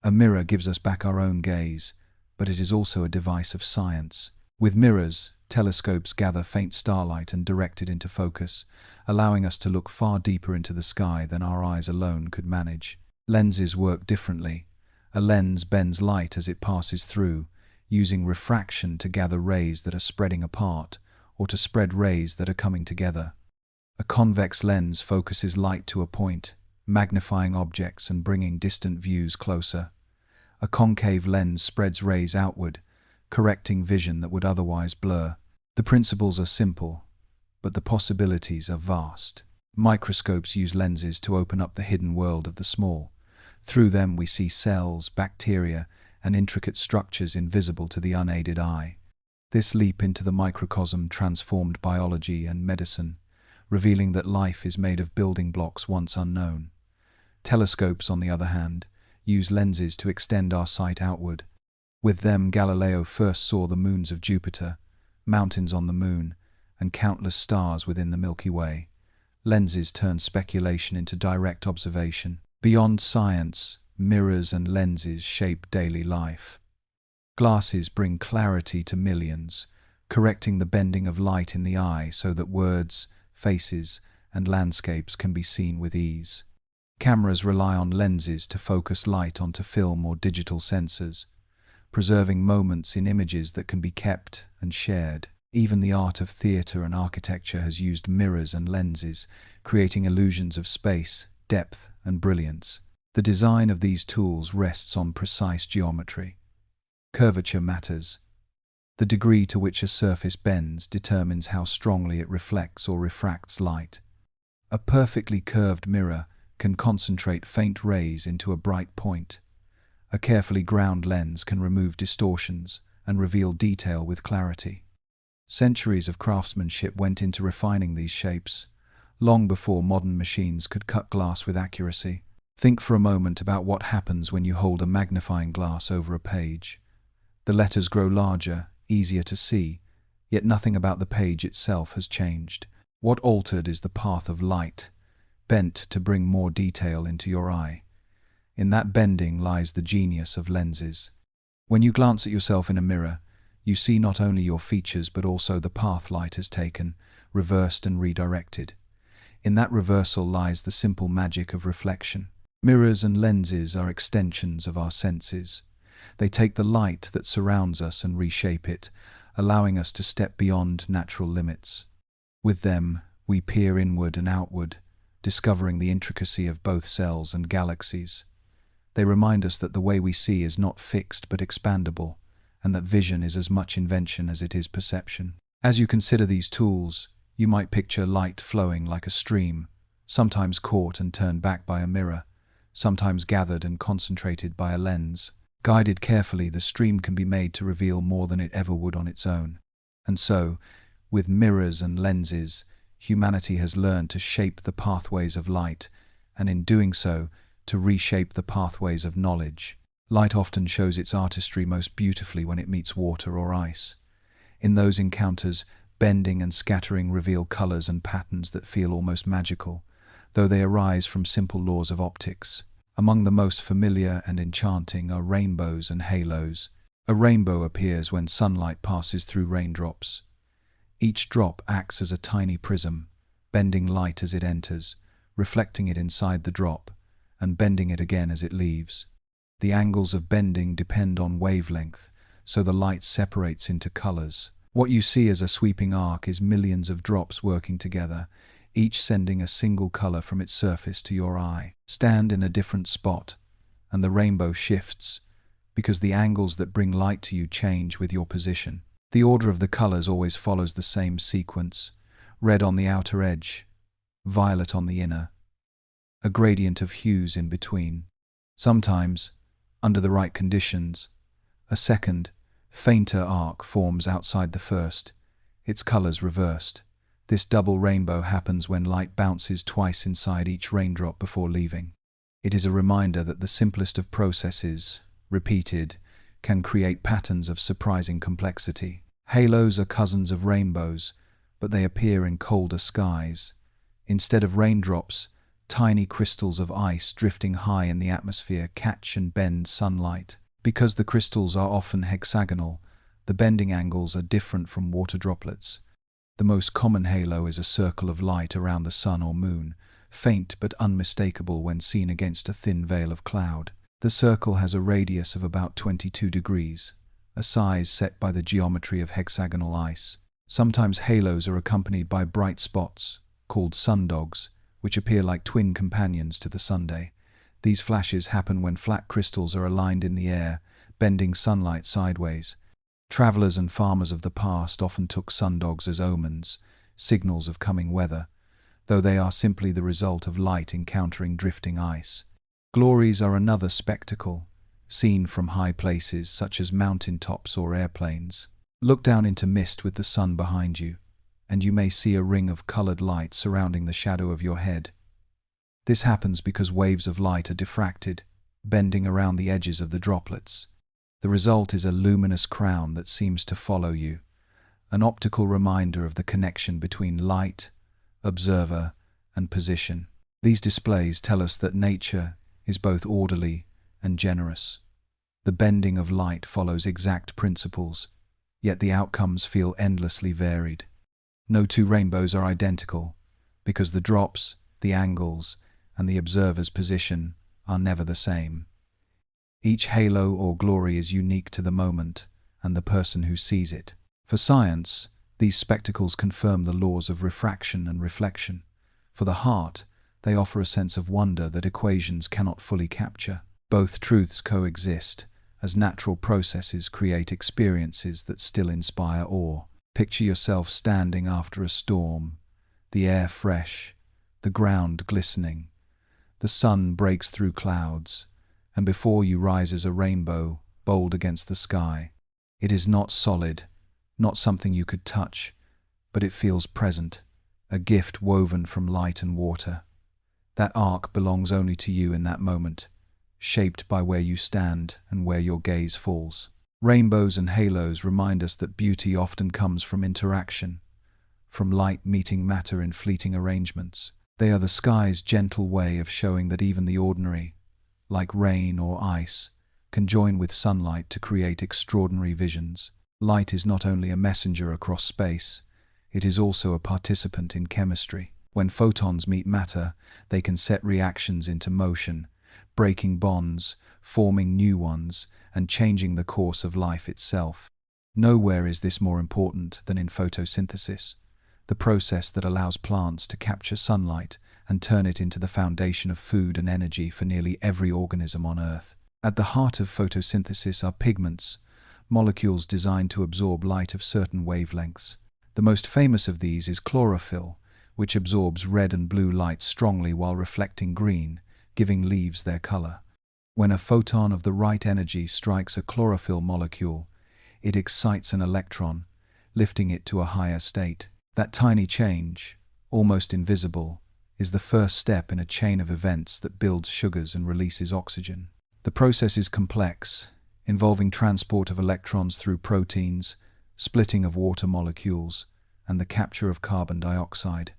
A mirror gives us back our own gaze, but it is also a device of science. With mirrors, telescopes gather faint starlight and direct it into focus, allowing us to look far deeper into the sky than our eyes alone could manage. Lenses work differently. A lens bends light as it passes through, using refraction to gather rays that are spreading apart, or to spread rays that are coming together. A convex lens focuses light to a point, magnifying objects and bringing distant views closer. A concave lens spreads rays outward, correcting vision that would otherwise blur. The principles are simple, but the possibilities are vast. Microscopes use lenses to open up the hidden world of the small. Through them we see cells, bacteria, and intricate structures invisible to the unaided eye. This leap into the microcosm transformed biology and medicine, revealing that life is made of building blocks once unknown. Telescopes, on the other hand, use lenses to extend our sight outward. With them, Galileo first saw the moons of Jupiter, mountains on the moon, and countless stars within the Milky Way. Lenses turn speculation into direct observation. Beyond science, mirrors and lenses shape daily life. Glasses bring clarity to millions, correcting the bending of light in the eye so that words, faces, and landscapes can be seen with ease. Cameras rely on lenses to focus light onto film or digital sensors, preserving moments in images that can be kept and shared. Even the art of theatre and architecture has used mirrors and lenses, creating illusions of space, depth, and brilliance. The design of these tools rests on precise geometry. Curvature matters. The degree to which a surface bends determines how strongly it reflects or refracts light. A perfectly curved mirror can concentrate faint rays into a bright point. A carefully ground lens can remove distortions and reveal detail with clarity. Centuries of craftsmanship went into refining these shapes, long before modern machines could cut glass with accuracy. Think for a moment about what happens when you hold a magnifying glass over a page. The letters grow larger, easier to see, yet nothing about the page itself has changed. What altered is the path of light, bent to bring more detail into your eye. In that bending lies the genius of lenses. When you glance at yourself in a mirror, you see not only your features but also the path light has taken, reversed and redirected. In that reversal lies the simple magic of reflection. Mirrors and lenses are extensions of our senses. They take the light that surrounds us and reshape it, allowing us to step beyond natural limits. With them, we peer inward and outward, discovering the intricacy of both cells and galaxies. They remind us that the way we see is not fixed but expandable, and that vision is as much invention as it is perception. As you consider these tools, you might picture light flowing like a stream, sometimes caught and turned back by a mirror, sometimes gathered and concentrated by a lens. Guided carefully, the stream can be made to reveal more than it ever would on its own. And so, with mirrors and lenses, humanity has learned to shape the pathways of light, and in doing so, to reshape the pathways of knowledge. Light often shows its artistry most beautifully when it meets water or ice. In those encounters, bending and scattering reveal colors and patterns that feel almost magical, though they arise from simple laws of optics. Among the most familiar and enchanting are rainbows and halos. A rainbow appears when sunlight passes through raindrops. Each drop acts as a tiny prism, bending light as it enters, reflecting it inside the drop, and bending it again as it leaves. The angles of bending depend on wavelength, so the light separates into colors. What you see as a sweeping arc is millions of drops working together, each sending a single color from its surface to your eye. Stand in a different spot, and the rainbow shifts, because the angles that bring light to you change with your position. The order of the colors always follows the same sequence: red on the outer edge, violet on the inner, a gradient of hues in between. Sometimes, under the right conditions, a second, fainter arc forms outside the first, its colors reversed, This double rainbow happens when light bounces twice inside each raindrop before leaving. It is a reminder that the simplest of processes, repeated, can create patterns of surprising complexity. Halos are cousins of rainbows, but they appear in colder skies. Instead of raindrops, tiny crystals of ice drifting high in the atmosphere catch and bend sunlight. Because the crystals are often hexagonal, the bending angles are different from water droplets. The most common halo is a circle of light around the sun or moon, faint but unmistakable when seen against a thin veil of cloud. The circle has a radius of about 22 degrees, a size set by the geometry of hexagonal ice. Sometimes halos are accompanied by bright spots, called sundogs, which appear like twin companions to the Sunday. These flashes happen when flat crystals are aligned in the air, bending sunlight sideways. Travelers and farmers of the past often took sundogs as omens, signals of coming weather, though they are simply the result of light encountering drifting ice. Glories are another spectacle, seen from high places such as mountain tops or airplanes. Look down into mist with the sun behind you, and you may see a ring of colored light surrounding the shadow of your head. This happens because waves of light are diffracted, bending around the edges of the droplets. The result is a luminous crown that seems to follow you, an optical reminder of the connection between light, observer, and position. These displays tell us that nature is both orderly and generous. The bending of light follows exact principles, yet the outcomes feel endlessly varied. No two rainbows are identical, because the drops, the angles, and the observer's position are never the same. Each halo or glory is unique to the moment and the person who sees it. For science, these spectacles confirm the laws of refraction and reflection. For the heart, they offer a sense of wonder that equations cannot fully capture. Both truths coexist, as natural processes create experiences that still inspire awe. Picture yourself standing after a storm, the air fresh, the ground glistening. The sun breaks through clouds, and before you rises a rainbow, bold against the sky. It is not solid, not something you could touch, but it feels present, a gift woven from light and water. That arc belongs only to you in that moment, shaped by where you stand and where your gaze falls. Rainbows and halos remind us that beauty often comes from interaction, from light meeting matter in fleeting arrangements. They are the sky's gentle way of showing that even the ordinary, like rain or ice, can join with sunlight to create extraordinary visions. Light is not only a messenger across space, it is also a participant in chemistry. When photons meet matter, they can set reactions into motion, breaking bonds, forming new ones, and changing the course of life itself. Nowhere is this more important than in photosynthesis, the process that allows plants to capture sunlight and turn it into the foundation of food and energy for nearly every organism on Earth. At the heart of photosynthesis are pigments, molecules designed to absorb light of certain wavelengths. The most famous of these is chlorophyll, which absorbs red and blue light strongly while reflecting green, giving leaves their color. When a photon of the right energy strikes a chlorophyll molecule, it excites an electron, lifting it to a higher state. That tiny change, almost invisible, is the first step in a chain of events that builds sugars and releases oxygen. The process is complex, involving transport of electrons through proteins, splitting of water molecules, and the capture of carbon dioxide.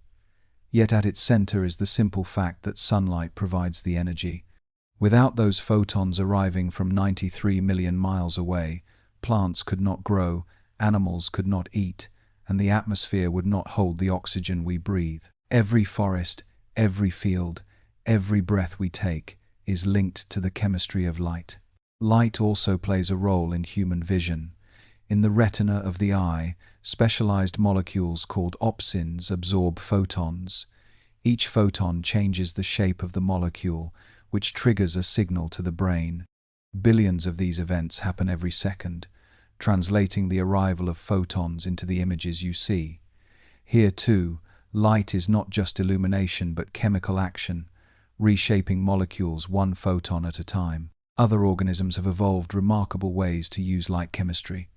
Yet at its center is the simple fact that sunlight provides the energy. Without those photons arriving from 93 million miles away, plants could not grow, animals could not eat, and the atmosphere would not hold the oxygen we breathe. Every forest, every field, every breath we take is linked to the chemistry of light. Light also plays a role in human vision. In the retina of the eye, specialized molecules called opsins absorb photons. Each photon changes the shape of the molecule, which triggers a signal to the brain. Billions of these events happen every second, translating the arrival of photons into the images you see. Here too, light is not just illumination but chemical action, reshaping molecules one photon at a time. Other organisms have evolved remarkable ways to use light chemistry.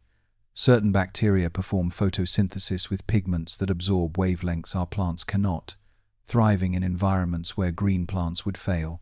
Certain bacteria perform photosynthesis with pigments that absorb wavelengths our plants cannot, thriving in environments where green plants would fail.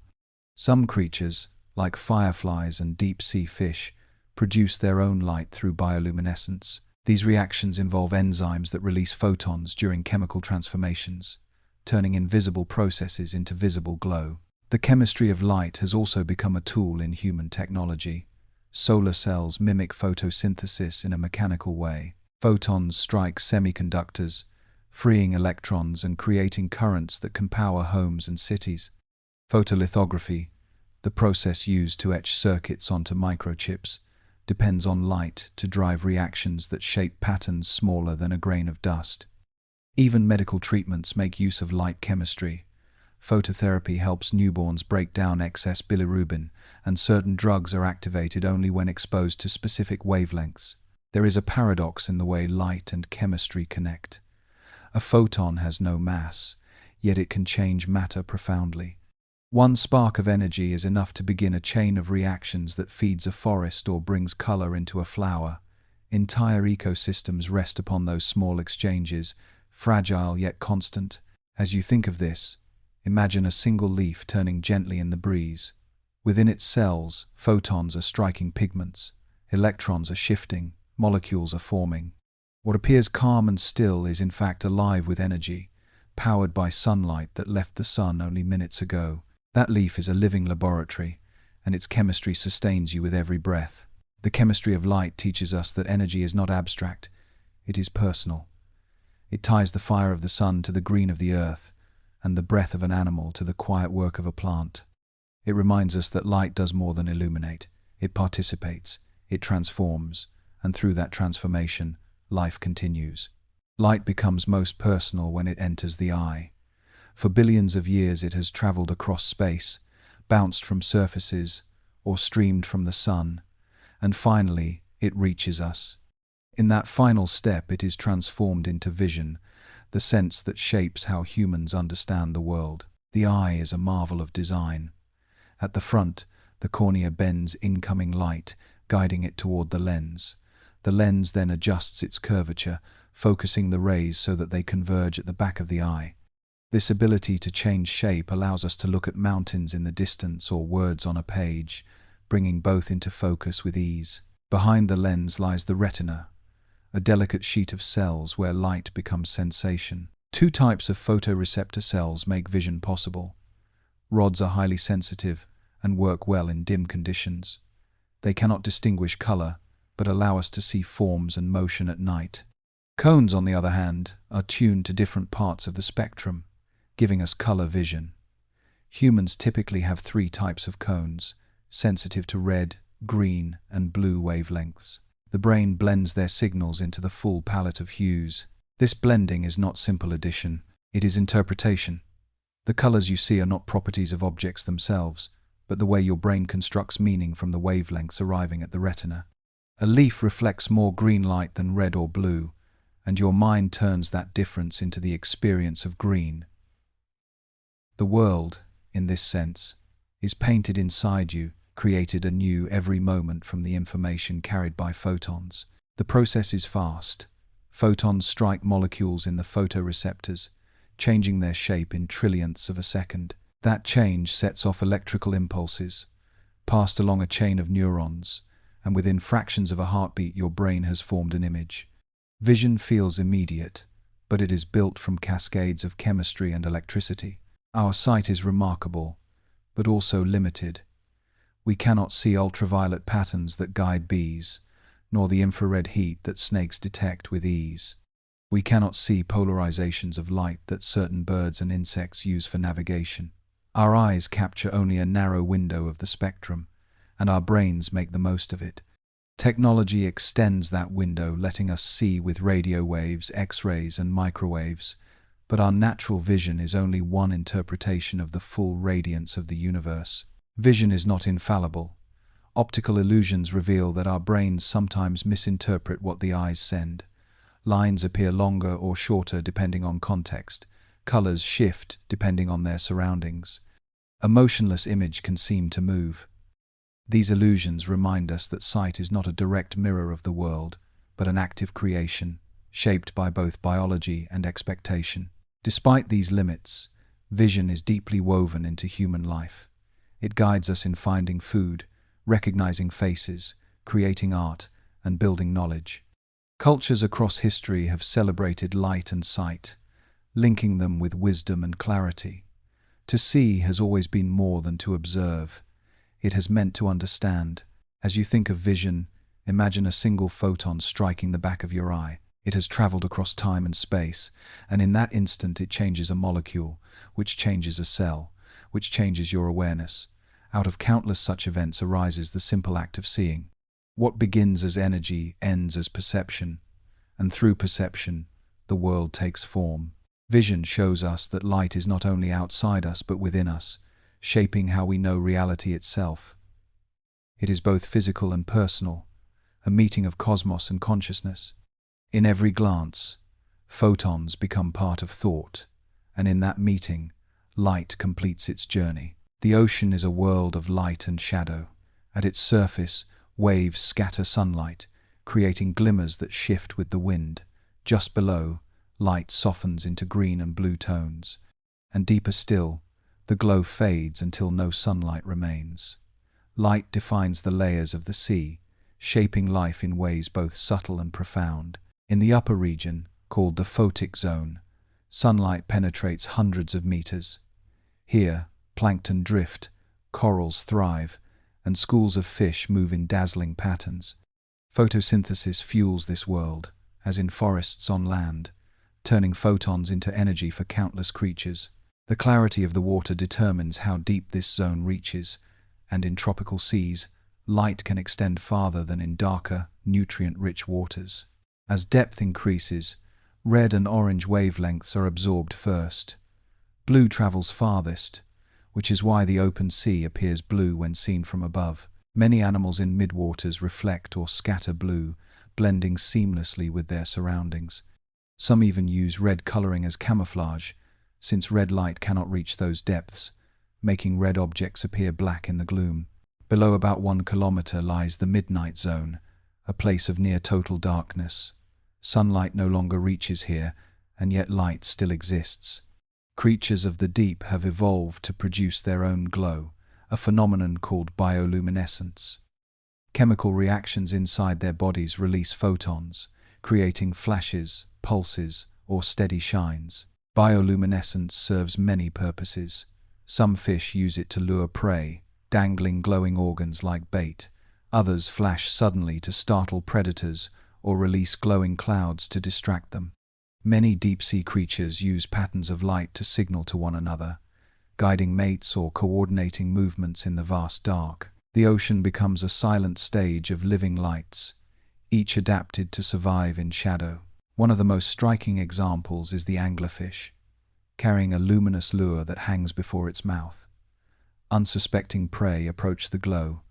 Some creatures, like fireflies and deep-sea fish, produce their own light through bioluminescence. These reactions involve enzymes that release photons during chemical transformations, turning invisible processes into visible glow. The chemistry of light has also become a tool in human technology. Solar cells mimic photosynthesis in a mechanical way. Photons strike semiconductors, freeing electrons and creating currents that can power homes and cities. Photolithography, the process used to etch circuits onto microchips, depends on light to drive reactions that shape patterns smaller than a grain of dust. Even medical treatments make use of light chemistry. Phototherapy helps newborns break down excess bilirubin, and certain drugs are activated only when exposed to specific wavelengths. There is a paradox in the way light and chemistry connect. A photon has no mass, yet it can change matter profoundly. One spark of energy is enough to begin a chain of reactions that feeds a forest or brings color into a flower. Entire ecosystems rest upon those small exchanges, fragile yet constant. As you think of this, imagine a single leaf turning gently in the breeze. Within its cells, photons are striking pigments, electrons are shifting, molecules are forming. What appears calm and still is in fact alive with energy, powered by sunlight that left the sun only minutes ago. That leaf is a living laboratory, and its chemistry sustains you with every breath. The chemistry of light teaches us that energy is not abstract, it is personal. It ties the fire of the sun to the green of the earth, and the breath of an animal to the quiet work of a plant. It reminds us that light does more than illuminate. It participates, it transforms, and through that transformation, life continues. Light becomes most personal when it enters the eye. For billions of years it has traveled across space, bounced from surfaces, or streamed from the sun, and finally it reaches us. In that final step it is transformed into vision, the sense that shapes how humans understand the world. The eye is a marvel of design. At the front, the cornea bends incoming light, guiding it toward the lens. The lens then adjusts its curvature, focusing the rays so that they converge at the back of the eye. This ability to change shape allows us to look at mountains in the distance or words on a page, bringing both into focus with ease. Behind the lens lies the retina, a delicate sheet of cells where light becomes sensation. Two types of photoreceptor cells make vision possible. Rods are highly sensitive and work well in dim conditions. They cannot distinguish color, but allow us to see forms and motion at night. Cones, on the other hand, are tuned to different parts of the spectrum, giving us color vision. Humans typically have three types of cones, sensitive to red, green, and blue wavelengths. The brain blends their signals into the full palette of hues. This blending is not simple addition, it is interpretation. The colors you see are not properties of objects themselves, but the way your brain constructs meaning from the wavelengths arriving at the retina. A leaf reflects more green light than red or blue, and your mind turns that difference into the experience of green. The world, in this sense, is painted inside you, created anew every moment from the information carried by photons. The process is fast. Photons strike molecules in the photoreceptors, changing their shape in trillionths of a second. That change sets off electrical impulses, passed along a chain of neurons, and within fractions of a heartbeat your brain has formed an image. Vision feels immediate, but it is built from cascades of chemistry and electricity. Our sight is remarkable, but also limited. We cannot see ultraviolet patterns that guide bees, nor the infrared heat that snakes detect with ease. We cannot see polarizations of light that certain birds and insects use for navigation. Our eyes capture only a narrow window of the spectrum, and our brains make the most of it. Technology extends that window, letting us see with radio waves, X-rays, and microwaves, but our natural vision is only one interpretation of the full radiance of the universe. Vision is not infallible. Optical illusions reveal that our brains sometimes misinterpret what the eyes send. Lines appear longer or shorter depending on context. Colors shift depending on their surroundings. A motionless image can seem to move. These illusions remind us that sight is not a direct mirror of the world, but an active creation, shaped by both biology and expectation. Despite these limits, vision is deeply woven into human life. It guides us in finding food, recognizing faces, creating art, and building knowledge. Cultures across history have celebrated light and sight, linking them with wisdom and clarity. To see has always been more than to observe. It has meant to understand. As you think of vision, imagine a single photon striking the back of your eye. It has traveled across time and space, and in that instant it changes a molecule, which changes a cell, which changes your awareness. Out of countless such events arises the simple act of seeing. What begins as energy ends as perception, and through perception, the world takes form. Vision shows us that light is not only outside us but within us, shaping how we know reality itself. It is both physical and personal, a meeting of cosmos and consciousness. In every glance, photons become part of thought, and in that meeting, light completes its journey. The ocean is a world of light and shadow. At its surface, waves scatter sunlight, creating glimmers that shift with the wind. Just below, light softens into green and blue tones, and deeper still, the glow fades until no sunlight remains. Light defines the layers of the sea, shaping life in ways both subtle and profound. In the upper region, called the photic zone, sunlight penetrates hundreds of meters. Here, plankton drift, corals thrive, and schools of fish move in dazzling patterns. Photosynthesis fuels this world, as in forests on land, turning photons into energy for countless creatures. The clarity of the water determines how deep this zone reaches, and in tropical seas, light can extend farther than in darker, nutrient-rich waters. As depth increases, red and orange wavelengths are absorbed first. Blue travels farthest, which is why the open sea appears blue when seen from above. Many animals in midwaters reflect or scatter blue, blending seamlessly with their surroundings. Some even use red coloring as camouflage, since red light cannot reach those depths, making red objects appear black in the gloom. Below about 1 kilometer lies the midnight zone, a place of near total darkness. Sunlight no longer reaches here, and yet light still exists. Creatures of the deep have evolved to produce their own glow, a phenomenon called bioluminescence. Chemical reactions inside their bodies release photons, creating flashes, pulses, or steady shines. Bioluminescence serves many purposes. Some fish use it to lure prey, dangling glowing organs like bait. Others flash suddenly to startle predators or release glowing clouds to distract them. Many deep-sea creatures use patterns of light to signal to one another, guiding mates or coordinating movements in the vast dark. The ocean becomes a silent stage of living lights, each adapted to survive in shadow. One of the most striking examples is the anglerfish, carrying a luminous lure that hangs before its mouth. Unsuspecting prey approach the glow,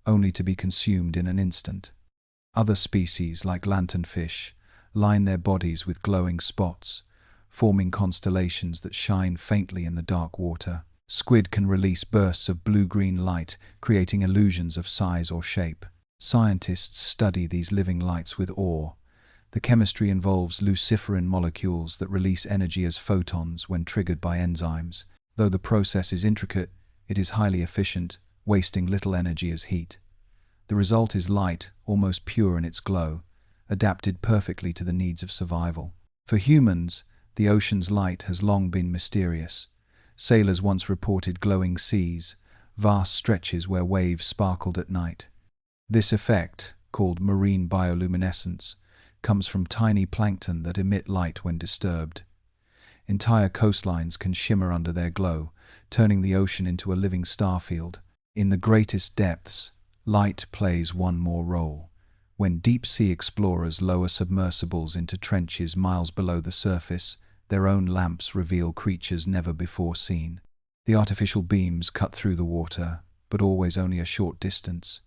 only to be consumed in an instant. Other species, like lanternfish, line their bodies with glowing spots, forming constellations that shine faintly in the dark water. Squid can release bursts of blue-green light, creating illusions of size or shape. Scientists study these living lights with awe. The chemistry involves luciferin molecules that release energy as photons when triggered by enzymes. Though the process is intricate, it is highly efficient, wasting little energy as heat. The result is light, almost pure in its glow, adapted perfectly to the needs of survival. For humans, the ocean's light has long been mysterious. Sailors once reported glowing seas, vast stretches where waves sparkled at night. This effect, called marine bioluminescence, comes from tiny plankton that emit light when disturbed. Entire coastlines can shimmer under their glow, turning the ocean into a living starfield. In the greatest depths, light plays one more role. When deep-sea explorers lower submersibles into trenches miles below the surface, their own lamps reveal creatures never before seen. The artificial beams cut through the water, but always only a short distance.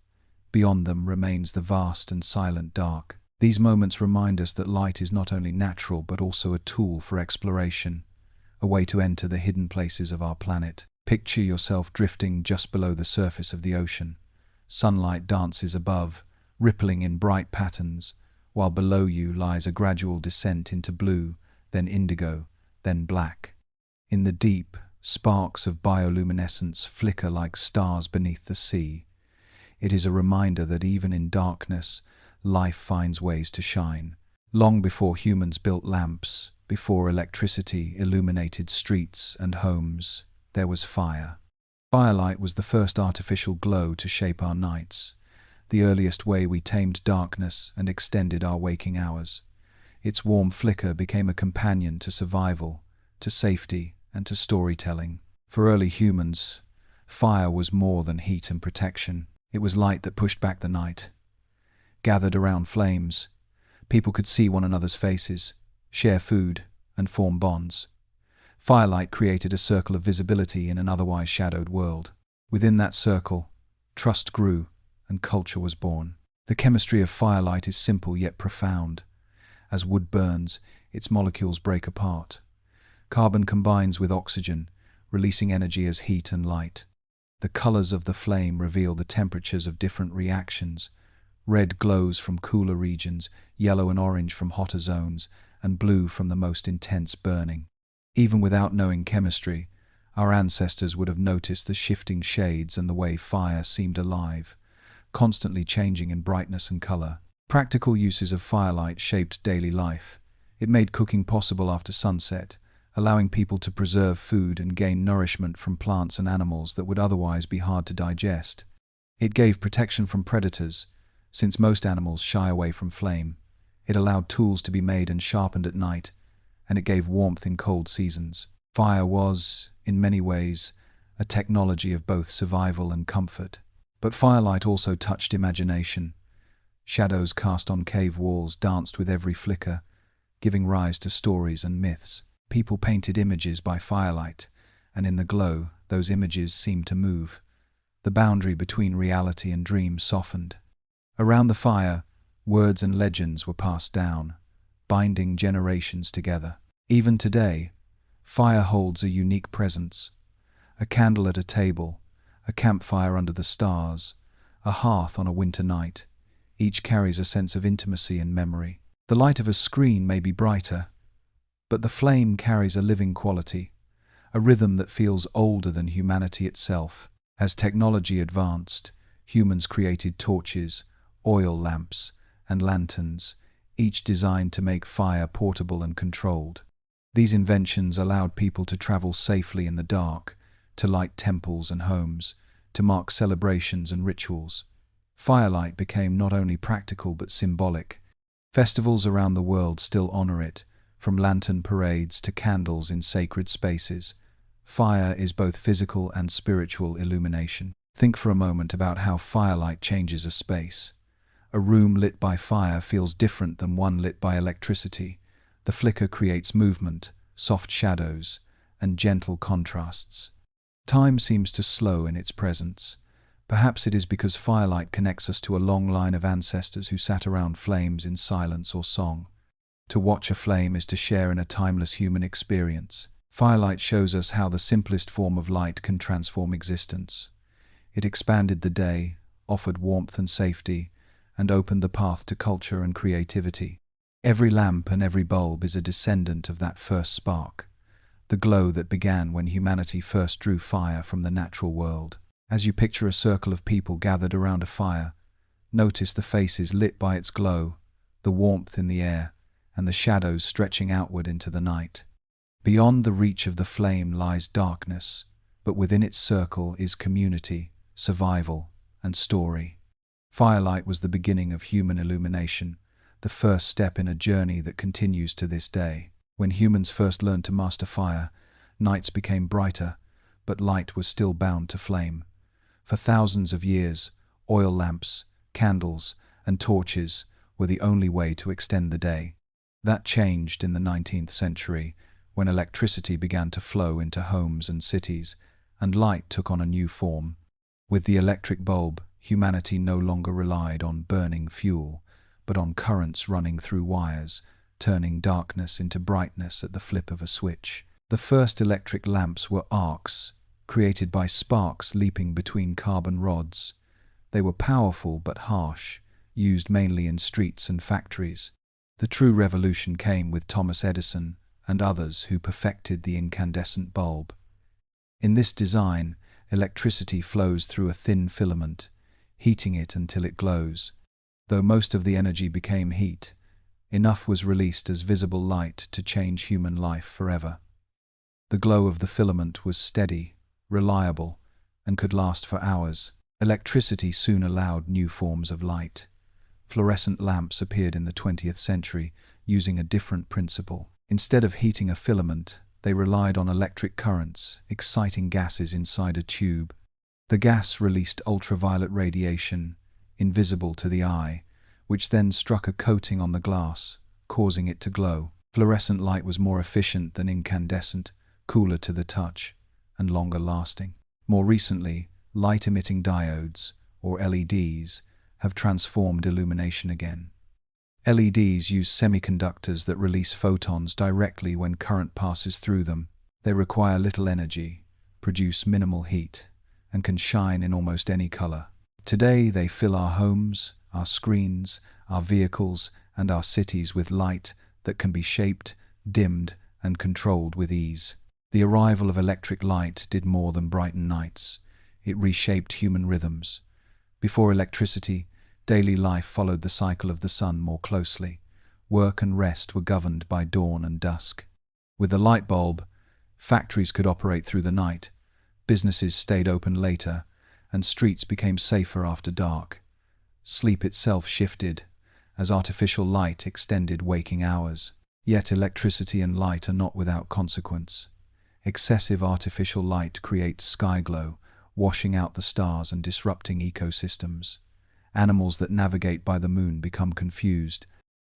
Beyond them remains the vast and silent dark. These moments remind us that light is not only natural but also a tool for exploration, a way to enter the hidden places of our planet. Picture yourself drifting just below the surface of the ocean. Sunlight dances above, rippling in bright patterns, while below you lies a gradual descent into blue, then indigo, then black. In the deep, sparks of bioluminescence flicker like stars beneath the sea. It is a reminder that even in darkness, life finds ways to shine. Long before humans built lamps, before electricity illuminated streets and homes, there was fire. Firelight was the first artificial glow to shape our nights, the earliest way we tamed darkness and extended our waking hours. Its warm flicker became a companion to survival, to safety, and to storytelling. For early humans, fire was more than heat and protection. It was light that pushed back the night. Gathered around flames, people could see one another's faces, share food, and form bonds. Firelight created a circle of visibility in an otherwise shadowed world. Within that circle, trust grew and culture was born. The chemistry of firelight is simple yet profound. As wood burns, its molecules break apart. Carbon combines with oxygen, releasing energy as heat and light. The colors of the flame reveal the temperatures of different reactions. Red glows from cooler regions, yellow and orange from hotter zones, and blue from the most intense burning. Even without knowing chemistry, our ancestors would have noticed the shifting shades and the way fire seemed alive, constantly changing in brightness and color. Practical uses of firelight shaped daily life. It made cooking possible after sunset, allowing people to preserve food and gain nourishment from plants and animals that would otherwise be hard to digest. It gave protection from predators, since most animals shy away from flame. It allowed tools to be made and sharpened at night, and it gave warmth in cold seasons. Fire was, in many ways, a technology of both survival and comfort. But firelight also touched imagination. Shadows cast on cave walls danced with every flicker, giving rise to stories and myths. People painted images by firelight, and in the glow, those images seemed to move. The boundary between reality and dream softened. Around the fire, words and legends were passed down, binding generations together. Even today, fire holds a unique presence. A candle at a table, a campfire under the stars, a hearth on a winter night. Each carries a sense of intimacy and memory. The light of a screen may be brighter, but the flame carries a living quality, a rhythm that feels older than humanity itself. As technology advanced, humans created torches, oil lamps, and lanterns, each designed to make fire portable and controlled. These inventions allowed people to travel safely in the dark, to light temples and homes, to mark celebrations and rituals. Firelight became not only practical but symbolic. Festivals around the world still honor it, from lantern parades to candles in sacred spaces. Fire is both physical and spiritual illumination. Think for a moment about how firelight changes a space. A room lit by fire feels different than one lit by electricity. The flicker creates movement, soft shadows, and gentle contrasts. Time seems to slow in its presence. Perhaps it is because firelight connects us to a long line of ancestors who sat around flames in silence or song. To watch a flame is to share in a timeless human experience. Firelight shows us how the simplest form of light can transform existence. It expanded the day, offered warmth and safety, and opened the path to culture and creativity. Every lamp and every bulb is a descendant of that first spark, the glow that began when humanity first drew fire from the natural world. As you picture a circle of people gathered around a fire, notice the faces lit by its glow, the warmth in the air, and the shadows stretching outward into the night. Beyond the reach of the flame lies darkness, but within its circle is community, survival, and story. Firelight was the beginning of human illumination, the first step in a journey that continues to this day. When humans first learned to master fire, nights became brighter, but light was still bound to flame. For thousands of years, oil lamps, candles, and torches were the only way to extend the day. That changed in the 19th century, when electricity began to flow into homes and cities, and light took on a new form. With the electric bulb, humanity no longer relied on burning fuel, but on currents running through wires, turning darkness into brightness at the flip of a switch. The first electric lamps were arcs, created by sparks leaping between carbon rods. They were powerful but harsh, used mainly in streets and factories. The true revolution came with Thomas Edison and others who perfected the incandescent bulb. In this design, electricity flows through a thin filament, heating it until it glows. Though most of the energy became heat, enough was released as visible light to change human life forever. The glow of the filament was steady, reliable, and could last for hours. Electricity soon allowed new forms of light. Fluorescent lamps appeared in the 20th century using a different principle. Instead of heating a filament, they relied on electric currents, exciting gases inside a tube. The gas released ultraviolet radiation, invisible to the eye, which then struck a coating on the glass, causing it to glow. Fluorescent light was more efficient than incandescent, cooler to the touch, and longer lasting. More recently, light-emitting diodes, or LEDs, have transformed illumination again. LEDs use semiconductors that release photons directly when current passes through them. They require little energy, produce minimal heat, and can shine in almost any color. Today, they fill our homes, our screens, our vehicles, and our cities with light that can be shaped, dimmed, and controlled with ease. The arrival of electric light did more than brighten nights. It reshaped human rhythms. Before electricity, daily life followed the cycle of the sun more closely. Work and rest were governed by dawn and dusk. With the light bulb, factories could operate through the night, businesses stayed open later, and streets became safer after dark. Sleep itself shifted, as artificial light extended waking hours. Yet electricity and light are not without consequence. Excessive artificial light creates sky glow, washing out the stars and disrupting ecosystems. Animals that navigate by the moon become confused.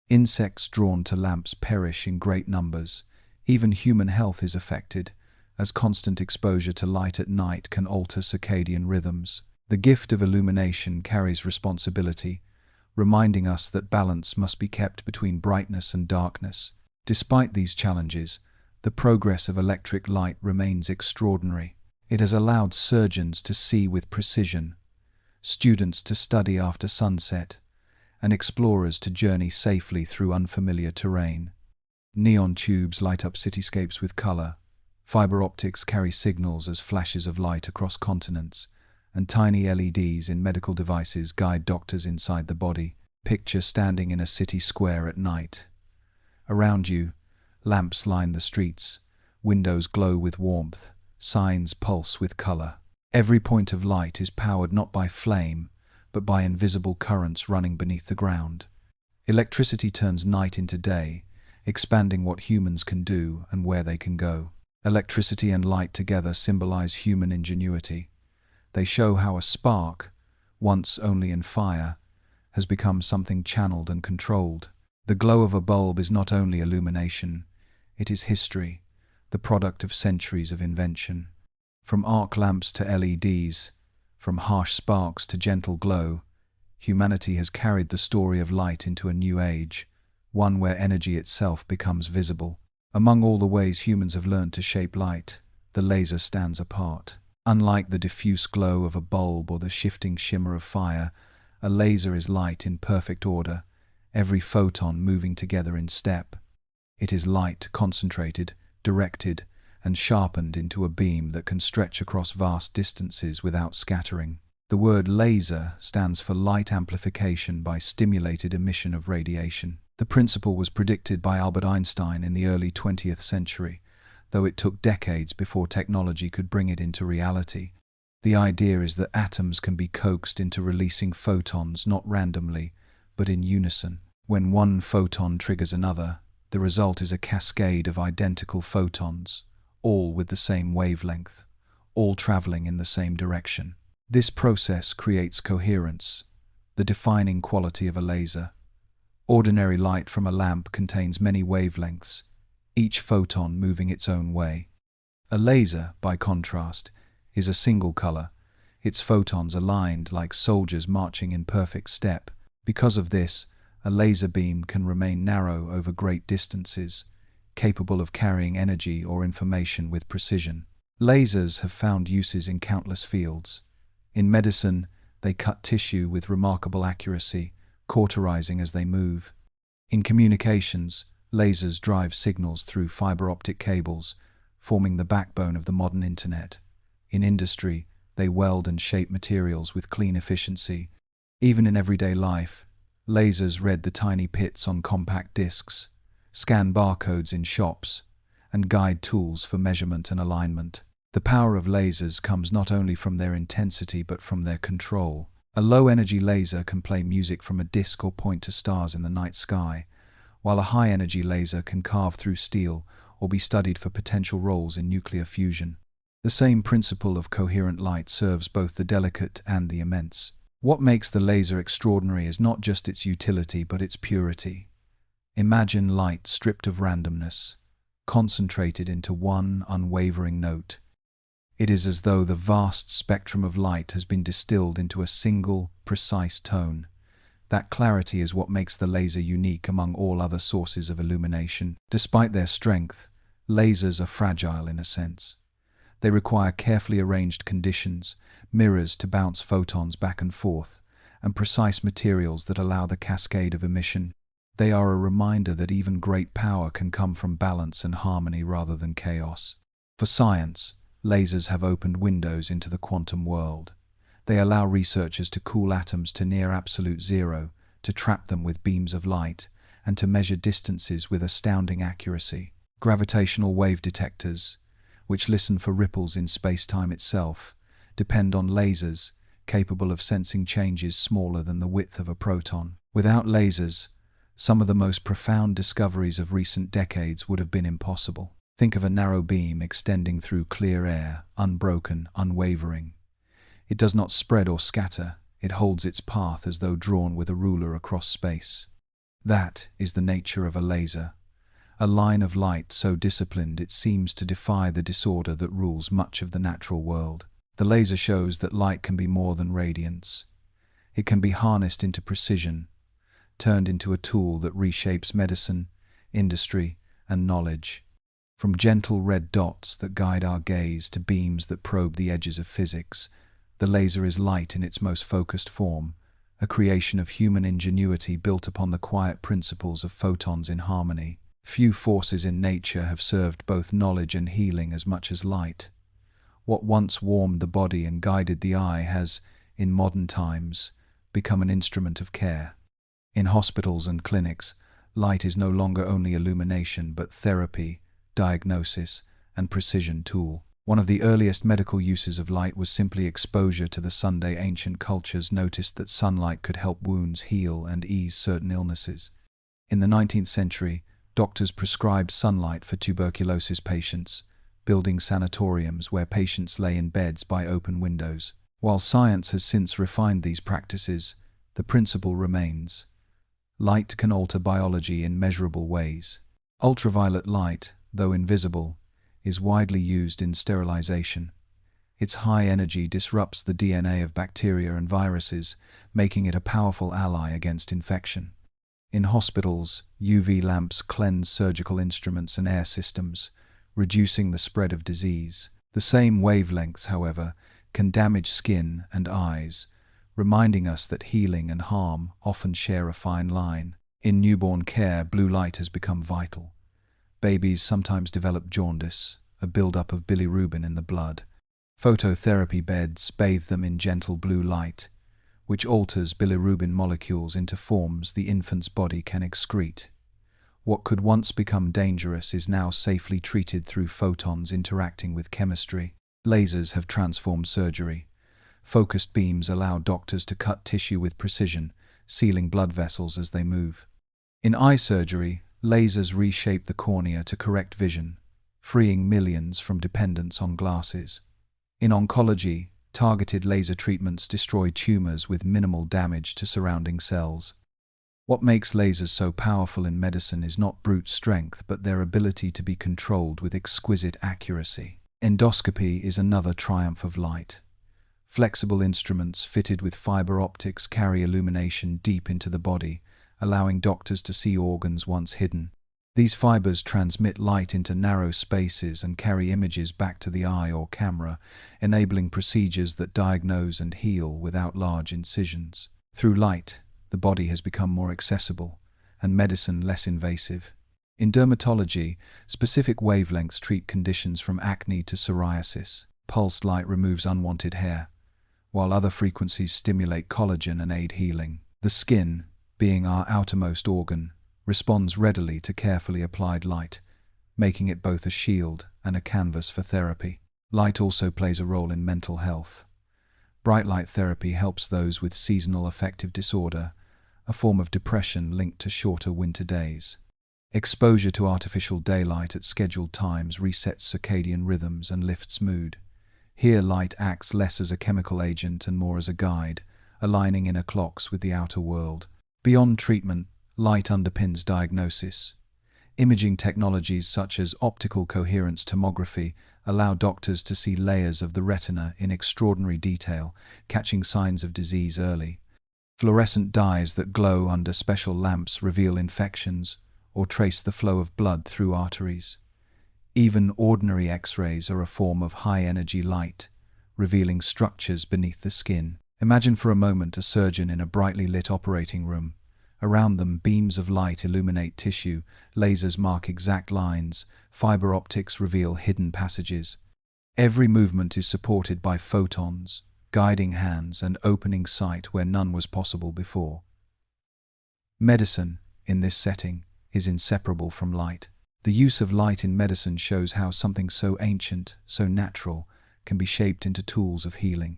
Insects drawn to lamps perish in great numbers. Even human health is affected, as constant exposure to light at night can alter circadian rhythms. The gift of illumination carries responsibility, reminding us that balance must be kept between brightness and darkness. Despite these challenges, the progress of electric light remains extraordinary. It has allowed surgeons to see with precision, students to study after sunset, and explorers to journey safely through unfamiliar terrain. Neon tubes light up cityscapes with color, fiber optics carry signals as flashes of light across continents, and tiny LEDs in medical devices guide doctors inside the body. Picture standing in a city square at night. Around you, lamps line the streets, windows glow with warmth, signs pulse with color. Every point of light is powered not by flame, but by invisible currents running beneath the ground. Electricity turns night into day, expanding what humans can do and where they can go. Electricity and light together symbolize human ingenuity. They show how a spark, once only in fire, has become something channeled and controlled. The glow of a bulb is not only illumination, it is history, the product of centuries of invention. From arc lamps to LEDs, from harsh sparks to gentle glow, humanity has carried the story of light into a new age, one where energy itself becomes visible. Among all the ways humans have learned to shape light, the laser stands apart. Unlike the diffuse glow of a bulb or the shifting shimmer of fire, a laser is light in perfect order, every photon moving together in step. It is light concentrated, directed, and sharpened into a beam that can stretch across vast distances without scattering. The word laser stands for light amplification by stimulated emission of radiation. The principle was predicted by Albert Einstein in the early 20th century, though it took decades before technology could bring it into reality. The idea is that atoms can be coaxed into releasing photons not randomly, but in unison. When one photon triggers another, the result is a cascade of identical photons, all with the same wavelength, all traveling in the same direction. This process creates coherence, the defining quality of a laser. Ordinary light from a lamp contains many wavelengths, each photon moving its own way. A laser, by contrast, is a single color, its photons aligned like soldiers marching in perfect step. Because of this, a laser beam can remain narrow over great distances, capable of carrying energy or information with precision. Lasers have found uses in countless fields. In medicine, they cut tissue with remarkable accuracy, cauterizing as they move. In communications, lasers drive signals through fiber optic cables, forming the backbone of the modern internet. In industry, they weld and shape materials with clean efficiency. Even in everyday life, lasers read the tiny pits on compact discs, scan barcodes in shops, and guide tools for measurement and alignment. The power of lasers comes not only from their intensity but from their control. A low-energy laser can play music from a disc or point to stars in the night sky, while a high-energy laser can carve through steel or be studied for potential roles in nuclear fusion. The same principle of coherent light serves both the delicate and the immense. What makes the laser extraordinary is not just its utility but its purity. Imagine light stripped of randomness, concentrated into one unwavering note. It is as though the vast spectrum of light has been distilled into a single, precise tone. That clarity is what makes the laser unique among all other sources of illumination. Despite their strength, lasers are fragile in a sense. They require carefully arranged conditions, mirrors to bounce photons back and forth, and precise materials that allow the cascade of emission. They are a reminder that even great power can come from balance and harmony rather than chaos. For science, lasers have opened windows into the quantum world. They allow researchers to cool atoms to near absolute zero, to trap them with beams of light, and to measure distances with astounding accuracy. Gravitational wave detectors, which listen for ripples in space-time itself, depend on lasers capable of sensing changes smaller than the width of a proton. Without lasers, some of the most profound discoveries of recent decades would have been impossible. Think of a narrow beam extending through clear air, unbroken, unwavering. It does not spread or scatter, it holds its path as though drawn with a ruler across space. That is the nature of a laser, a line of light so disciplined it seems to defy the disorder that rules much of the natural world. The laser shows that light can be more than radiance. It can be harnessed into precision, turned into a tool that reshapes medicine, industry, and knowledge. From gentle red dots that guide our gaze to beams that probe the edges of physics, the laser is light in its most focused form, a creation of human ingenuity built upon the quiet principles of photons in harmony. Few forces in nature have served both knowledge and healing as much as light. What once warmed the body and guided the eye has, in modern times, become an instrument of care. In hospitals and clinics, light is no longer only illumination but therapy, diagnosis, and precision tool. One of the earliest medical uses of light was simply exposure to the sun. Ancient cultures noticed that sunlight could help wounds heal and ease certain illnesses. In the 19th century, doctors prescribed sunlight for tuberculosis patients, building sanatoriums where patients lay in beds by open windows. While science has since refined these practices, the principle remains. Light can alter biology in measurable ways. Ultraviolet light, though invisible, is widely used in sterilization. Its high energy disrupts the DNA of bacteria and viruses, making it a powerful ally against infection. In hospitals, UV lamps cleanse surgical instruments and air systems, reducing the spread of disease. The same wavelengths, however, can damage skin and eyes, reminding us that healing and harm often share a fine line. In newborn care, blue light has become vital. Babies sometimes develop jaundice, a buildup of bilirubin in the blood. Phototherapy beds bathe them in gentle blue light, which alters bilirubin molecules into forms the infant's body can excrete. What could once become dangerous is now safely treated through photons interacting with chemistry. Lasers have transformed surgery. Focused beams allow doctors to cut tissue with precision, sealing blood vessels as they move. In eye surgery, lasers reshape the cornea to correct vision, freeing millions from dependence on glasses. In oncology, targeted laser treatments destroy tumors with minimal damage to surrounding cells. What makes lasers so powerful in medicine is not brute strength but their ability to be controlled with exquisite accuracy. Endoscopy is another triumph of light. Flexible instruments fitted with fiber optics carry illumination deep into the body, allowing doctors to see organs once hidden. These fibers transmit light into narrow spaces and carry images back to the eye or camera, enabling procedures that diagnose and heal without large incisions. Through light, the body has become more accessible, and medicine less invasive. In dermatology, specific wavelengths treat conditions from acne to psoriasis. Pulsed light removes unwanted hair, while other frequencies stimulate collagen and aid healing. The skin, being our outermost organ, responds readily to carefully applied light, making it both a shield and a canvas for therapy. Light also plays a role in mental health. Bright light therapy helps those with seasonal affective disorder, a form of depression linked to shorter winter days. Exposure to artificial daylight at scheduled times resets circadian rhythms and lifts mood. Here, light acts less as a chemical agent and more as a guide, aligning inner clocks with the outer world. Beyond treatment, light underpins diagnosis. Imaging technologies such as optical coherence tomography allow doctors to see layers of the retina in extraordinary detail, catching signs of disease early. Fluorescent dyes that glow under special lamps reveal infections or trace the flow of blood through arteries. Even ordinary X-rays are a form of high-energy light, revealing structures beneath the skin. Imagine for a moment a surgeon in a brightly lit operating room. Around them, beams of light illuminate tissue, lasers mark exact lines, fiber optics reveal hidden passages. Every movement is supported by photons, guiding hands and opening sight where none was possible before. Medicine, in this setting, is inseparable from light. The use of light in medicine shows how something so ancient, so natural, can be shaped into tools of healing.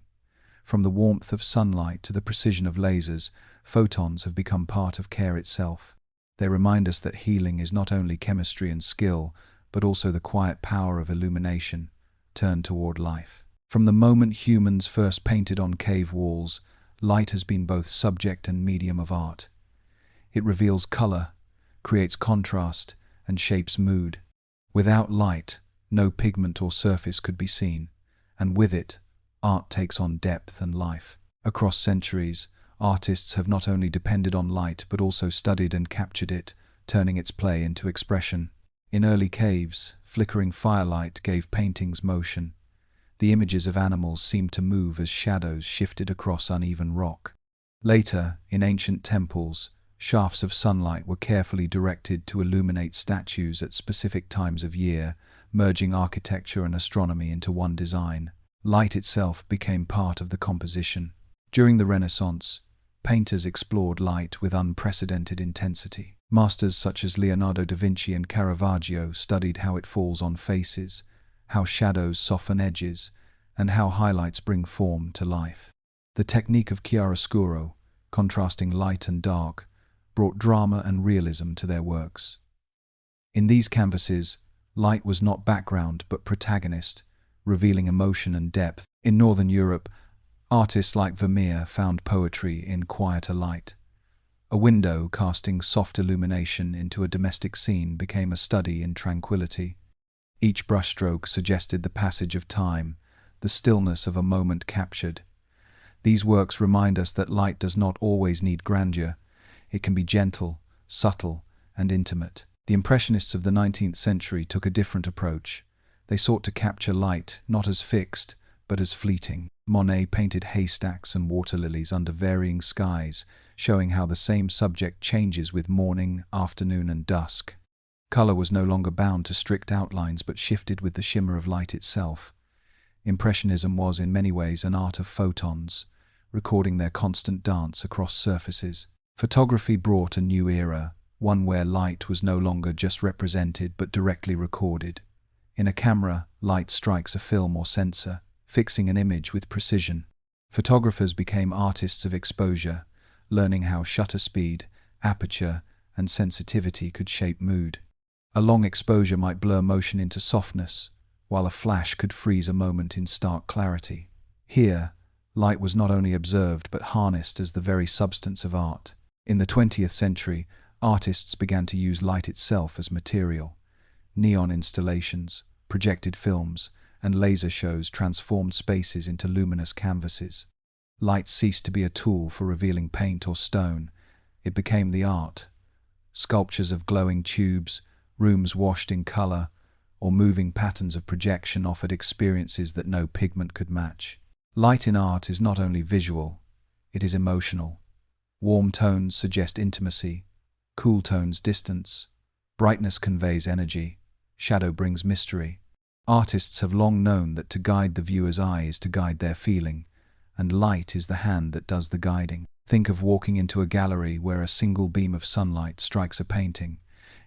From the warmth of sunlight to the precision of lasers, photons have become part of care itself. They remind us that healing is not only chemistry and skill, but also the quiet power of illumination, turned toward life. From the moment humans first painted on cave walls, light has been both subject and medium of art. It reveals color, creates contrast, and shapes mood. Without light, no pigment or surface could be seen, and with it, art takes on depth and life. Across centuries, artists have not only depended on light but also studied and captured it, turning its play into expression. In early caves, flickering firelight gave paintings motion. The images of animals seemed to move as shadows shifted across uneven rock. Later, in ancient temples, shafts of sunlight were carefully directed to illuminate statues at specific times of year, merging architecture and astronomy into one design. Light itself became part of the composition. During the Renaissance, painters explored light with unprecedented intensity. Masters such as Leonardo da Vinci and Caravaggio studied how it falls on faces, how shadows soften edges, and how highlights bring form to life. The technique of chiaroscuro, contrasting light and dark, brought drama and realism to their works. In these canvases, light was not background but protagonist, revealing emotion and depth. In Northern Europe, artists like Vermeer found poetry in quieter light. A window casting soft illumination into a domestic scene became a study in tranquility. Each brushstroke suggested the passage of time, the stillness of a moment captured. These works remind us that light does not always need grandeur. It can be gentle, subtle, and intimate. The Impressionists of the 19th century took a different approach. They sought to capture light not as fixed, but as fleeting. Monet painted haystacks and water lilies under varying skies, showing how the same subject changes with morning, afternoon, and dusk. Color was no longer bound to strict outlines but shifted with the shimmer of light itself. Impressionism was in many ways an art of photons, recording their constant dance across surfaces. Photography brought a new era, one where light was no longer just represented but directly recorded. In a camera, light strikes a film or sensor, fixing an image with precision. Photographers became artists of exposure, learning how shutter speed, aperture, and sensitivity could shape mood. A long exposure might blur motion into softness, while a flash could freeze a moment in stark clarity. Here, light was not only observed but harnessed as the very substance of art. In the 20th century, artists began to use light itself as material. Neon installations, projected films, and laser shows transformed spaces into luminous canvases. Light ceased to be a tool for revealing paint or stone. It became the art. Sculptures of glowing tubes, rooms washed in color, or moving patterns of projection offered experiences that no pigment could match. Light in art is not only visual, it is emotional. Warm tones suggest intimacy, cool tones distance, brightness conveys energy, shadow brings mystery. Artists have long known that to guide the viewer's eye is to guide their feeling, and light is the hand that does the guiding. Think of walking into a gallery where a single beam of sunlight strikes a painting,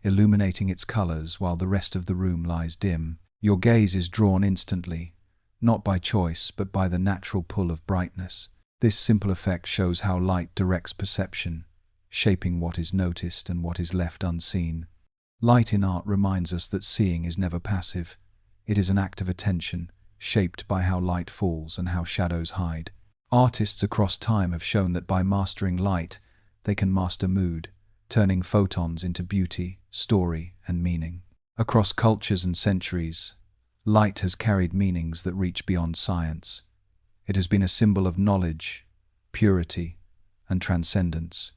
illuminating its colors while the rest of the room lies dim. Your gaze is drawn instantly, not by choice but by the natural pull of brightness. This simple effect shows how light directs perception, shaping what is noticed and what is left unseen. Light in art reminds us that seeing is never passive. It is an act of attention, shaped by how light falls and how shadows hide. Artists across time have shown that by mastering light, they can master mood, turning photons into beauty, story, and meaning. Across cultures and centuries, light has carried meanings that reach beyond science. It has been a symbol of knowledge, purity, and transcendence.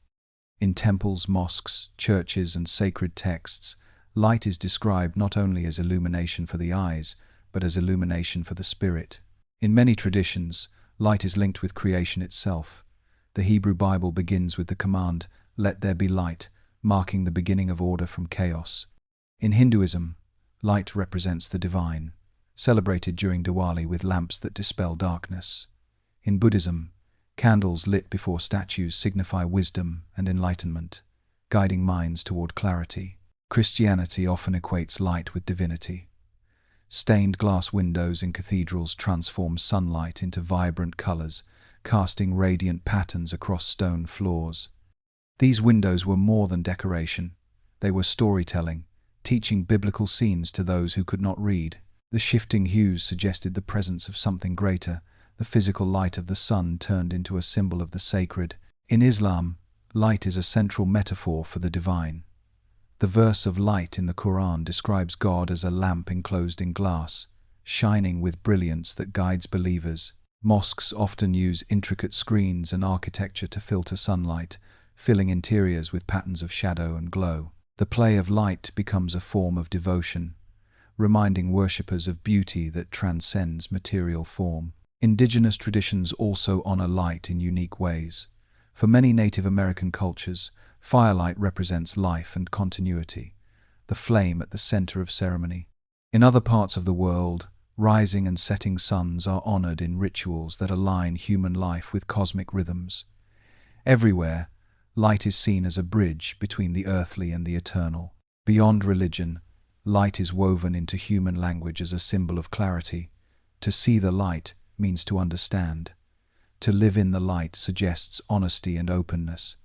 In temples, mosques, churches, and sacred texts, light is described not only as illumination for the eyes, but as illumination for the spirit. In many traditions, light is linked with creation itself. The Hebrew Bible begins with the command, "Let there be light," marking the beginning of order from chaos. In Hinduism, light represents the divine, celebrated during Diwali with lamps that dispel darkness. In Buddhism, candles lit before statues signify wisdom and enlightenment, guiding minds toward clarity. Christianity often equates light with divinity. Stained glass windows in cathedrals transform sunlight into vibrant colors, casting radiant patterns across stone floors. These windows were more than decoration. They were storytelling, teaching biblical scenes to those who could not read. The shifting hues suggested the presence of something greater. The physical light of the sun turned into a symbol of the sacred. In Islam, light is a central metaphor for the divine. The verse of light in the Quran describes God as a lamp enclosed in glass, shining with brilliance that guides believers. Mosques often use intricate screens and architecture to filter sunlight, filling interiors with patterns of shadow and glow. The play of light becomes a form of devotion, reminding worshippers of beauty that transcends material form. Indigenous traditions also honor light in unique ways. For many Native American cultures, firelight represents life and continuity, the flame at the center of ceremony. In other parts of the world, rising and setting suns are honored in rituals that align human life with cosmic rhythms. Everywhere, light is seen as a bridge between the earthly and the eternal. Beyond religion, light is woven into human language as a symbol of clarity. To see the light means to understand. To live in the light suggests honesty and openness.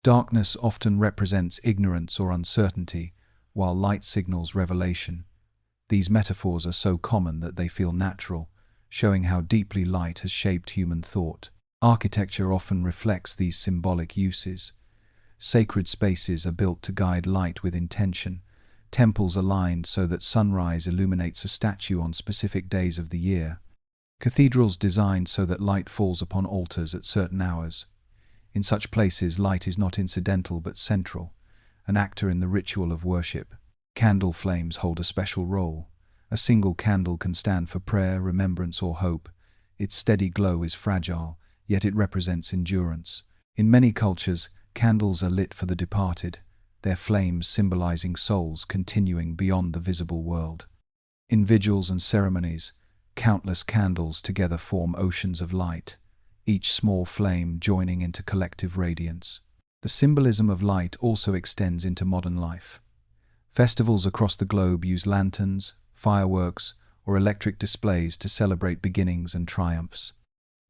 Darkness often represents ignorance or uncertainty, while light signals revelation. These metaphors are so common that they feel natural, showing how deeply light has shaped human thought. Architecture often reflects these symbolic uses. Sacred spaces are built to guide light with intention. Temples aligned so that sunrise illuminates a statue on specific days of the year. Cathedrals designed so that light falls upon altars at certain hours. In such places, light is not incidental but central, an actor in the ritual of worship. Candle flames hold a special role. A single candle can stand for prayer, remembrance, or hope. Its steady glow is fragile, yet it represents endurance. In many cultures, candles are lit for the departed, their flames symbolizing souls continuing beyond the visible world. In vigils and ceremonies, countless candles together form oceans of light, each small flame joining into collective radiance. The symbolism of light also extends into modern life. Festivals across the globe use lanterns, fireworks, or electric displays to celebrate beginnings and triumphs.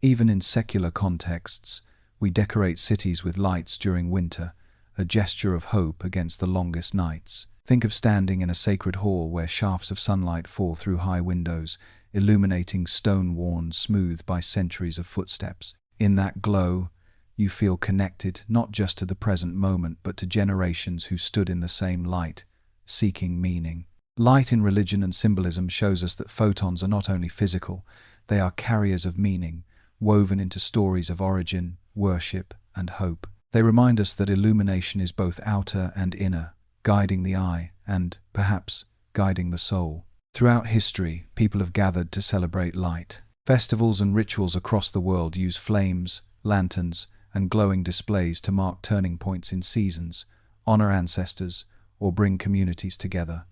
Even in secular contexts, we decorate cities with lights during winter, a gesture of hope against the longest nights. Think of standing in a sacred hall where shafts of sunlight fall through high windows, illuminating stone worn smooth by centuries of footsteps. In that glow, you feel connected not just to the present moment but to generations who stood in the same light, seeking meaning. Light in religion and symbolism shows us that photons are not only physical, they are carriers of meaning, woven into stories of origin, worship, and hope. They remind us that illumination is both outer and inner, guiding the eye and, perhaps, guiding the soul. Throughout history, people have gathered to celebrate light. Festivals and rituals across the world use flames, lanterns, and glowing displays to mark turning points in seasons, honor ancestors, or bring communities together.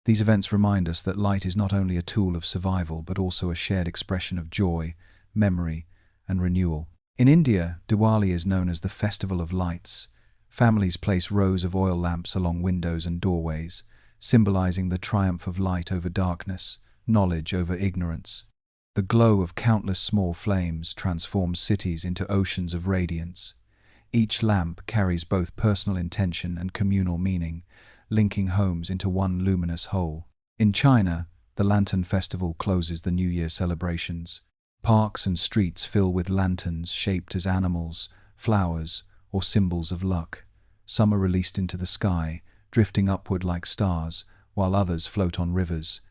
These events remind us that light is not only a tool of survival but also a shared expression of joy, memory, and renewal. In India, Diwali is known as the Festival of Lights. Families place rows of oil lamps along windows and doorways, symbolizing the triumph of light over darkness, knowledge over ignorance. The glow of countless small flames transforms cities into oceans of radiance. Each lamp carries both personal intention and communal meaning, linking homes into one luminous whole. In China, the Lantern Festival closes the New Year celebrations. Parks and streets fill with lanterns shaped as animals, flowers, or symbols of luck. Some are released into the sky, drifting upward like stars, while others float on rivers.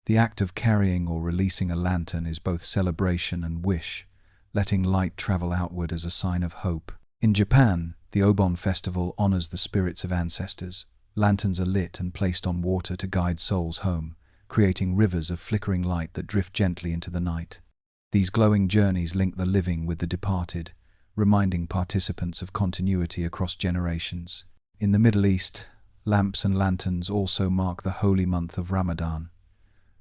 The act of carrying or releasing a lantern is both celebration and wish, letting light travel outward as a sign of hope. In Japan, the Obon festival honors the spirits of ancestors. Lanterns are lit and placed on water to guide souls home, creating rivers of flickering light that drift gently into the night. These glowing journeys link the living with the departed, reminding participants of continuity across generations. In the Middle East, lamps and lanterns also mark the holy month of Ramadan.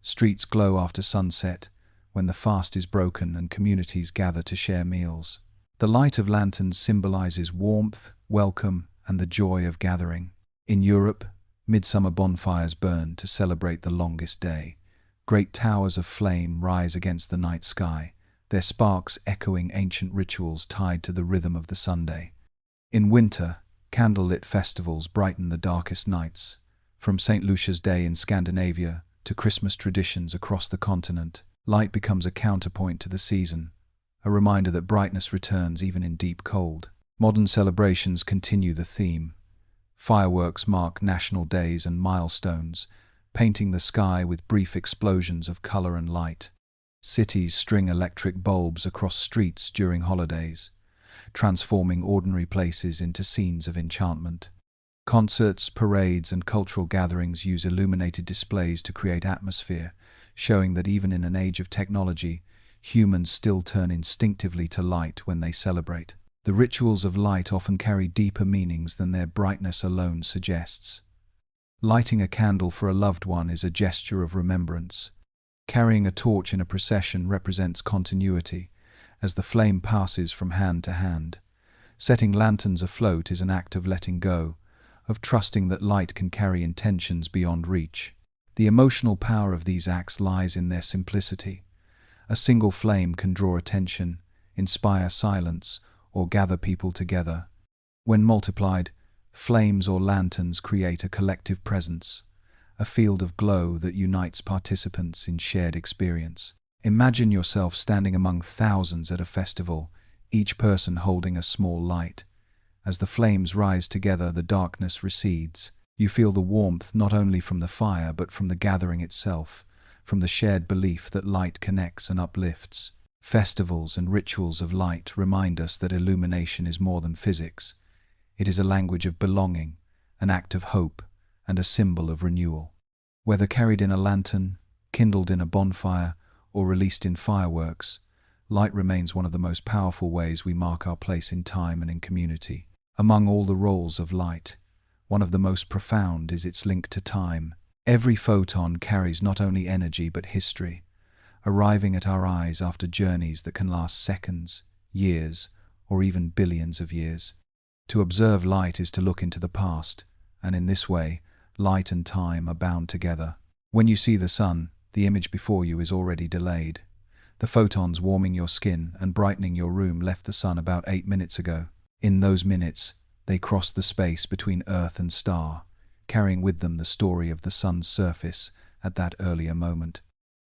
Streets glow after sunset, when the fast is broken and communities gather to share meals. The light of lanterns symbolizes warmth, welcome, and the joy of gathering. In Europe, midsummer bonfires burn to celebrate the longest day. Great towers of flame rise against the night sky, their sparks echoing ancient rituals tied to the rhythm of the Sunday. In winter, candlelit festivals brighten the darkest nights. From St. Lucia's Day in Scandinavia to Christmas traditions across the continent, light becomes a counterpoint to the season, a reminder that brightness returns even in deep cold. Modern celebrations continue the theme. Fireworks mark national days and milestones, painting the sky with brief explosions of color and light. Cities string electric bulbs across streets during holidays, transforming ordinary places into scenes of enchantment. Concerts, parades, and cultural gatherings use illuminated displays to create atmosphere, showing that even in an age of technology, humans still turn instinctively to light when they celebrate. The rituals of light often carry deeper meanings than their brightness alone suggests. Lighting a candle for a loved one is a gesture of remembrance. Carrying a torch in a procession represents continuity, as the flame passes from hand to hand. Setting lanterns afloat is an act of letting go, of trusting that light can carry intentions beyond reach. The emotional power of these acts lies in their simplicity. A single flame can draw attention, inspire silence, or gather people together. When multiplied, flames or lanterns create a collective presence, a field of glow that unites participants in shared experience. Imagine yourself standing among thousands at a festival, each person holding a small light. As the flames rise together, the darkness recedes. You feel the warmth not only from the fire but from the gathering itself, from the shared belief that light connects and uplifts. Festivals and rituals of light remind us that illumination is more than physics. It is a language of belonging, an act of hope, and a symbol of renewal. Whether carried in a lantern, kindled in a bonfire, or released in fireworks, light remains one of the most powerful ways we mark our place in time and in community. Among all the roles of light, one of the most profound is its link to time. Every photon carries not only energy but history, arriving at our eyes after journeys that can last seconds, years, or even billions of years. To observe light is to look into the past, and in this way, light and time are bound together. When you see the sun, the image before you is already delayed. The photons warming your skin and brightening your room left the sun about 8 minutes ago. In those minutes, they crossed the space between Earth and star, carrying with them the story of the sun's surface at that earlier moment.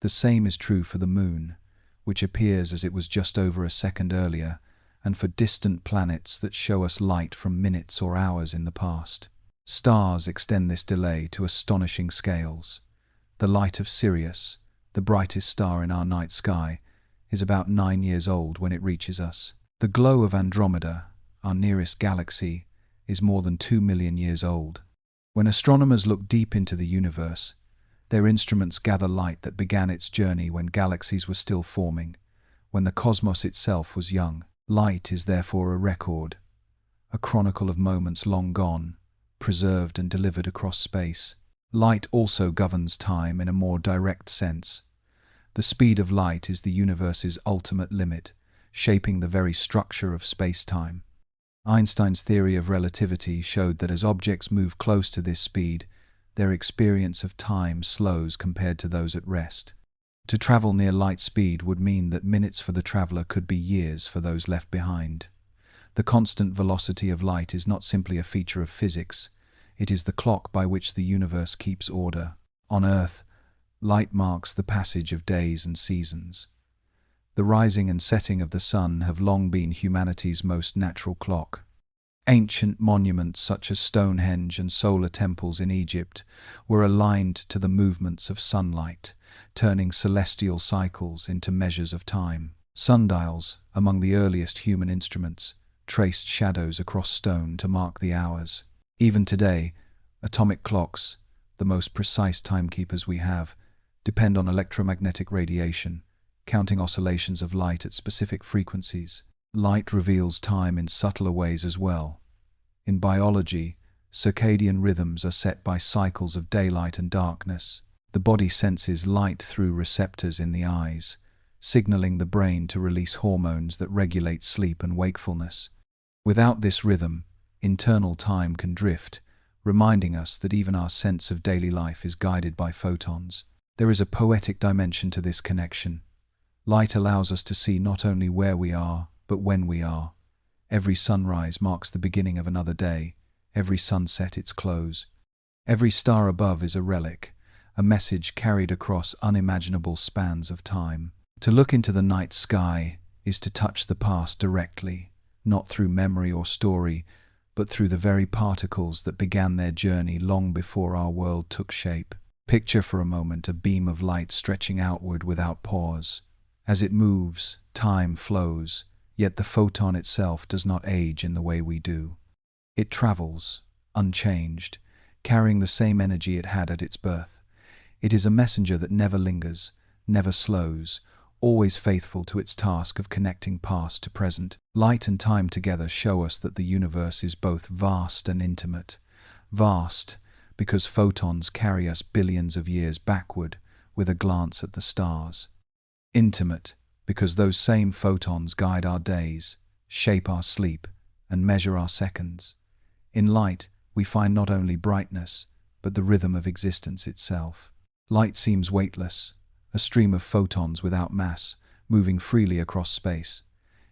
The same is true for the moon, which appears as it was just over a second earlier, and for distant planets that show us light from minutes or hours in the past. Stars extend this delay to astonishing scales. The light of Sirius, the brightest star in our night sky, is about 9 years old when it reaches us. The glow of Andromeda, our nearest galaxy, is more than 2 million years old. When astronomers look deep into the universe, their instruments gather light that began its journey when galaxies were still forming, when the cosmos itself was young. Light is therefore a record, a chronicle of moments long gone, preserved and delivered across space. Light also governs time in a more direct sense. The speed of light is the universe's ultimate limit, shaping the very structure of space-time. Einstein's theory of relativity showed that as objects move close to this speed, their experience of time slows compared to those at rest. To travel near light speed would mean that minutes for the traveler could be years for those left behind. The constant velocity of light is not simply a feature of physics, it is the clock by which the universe keeps order. On Earth, light marks the passage of days and seasons. The rising and setting of the sun have long been humanity's most natural clock. Ancient monuments such as Stonehenge and solar temples in Egypt were aligned to the movements of sunlight, turning celestial cycles into measures of time. Sundials, among the earliest human instruments, traced shadows across stone to mark the hours. Even today, atomic clocks, the most precise timekeepers we have, depend on electromagnetic radiation, counting oscillations of light at specific frequencies. Light reveals time in subtler ways as well. In biology, circadian rhythms are set by cycles of daylight and darkness. The body senses light through receptors in the eyes, signaling the brain to release hormones that regulate sleep and wakefulness. Without this rhythm, internal time can drift, reminding us that even our sense of daily life is guided by photons. There is a poetic dimension to this connection. Light allows us to see not only where we are, but when we are. Every sunrise marks the beginning of another day, every sunset its close. Every star above is a relic, a message carried across unimaginable spans of time. To look into the night sky is to touch the past directly, not through memory or story, but through the very particles that began their journey long before our world took shape. Picture for a moment a beam of light stretching outward without pause. As it moves, time flows, yet the photon itself does not age in the way we do. It travels, unchanged, carrying the same energy it had at its birth. It is a messenger that never lingers, never slows, always faithful to its task of connecting past to present. Light and time together show us that the universe is both vast and intimate. Vast, because photons carry us billions of years backward with a glance at the stars. Intimate, because those same photons guide our days, shape our sleep, and measure our seconds. In light, we find not only brightness, but the rhythm of existence itself. Light seems weightless, a stream of photons without mass, moving freely across space.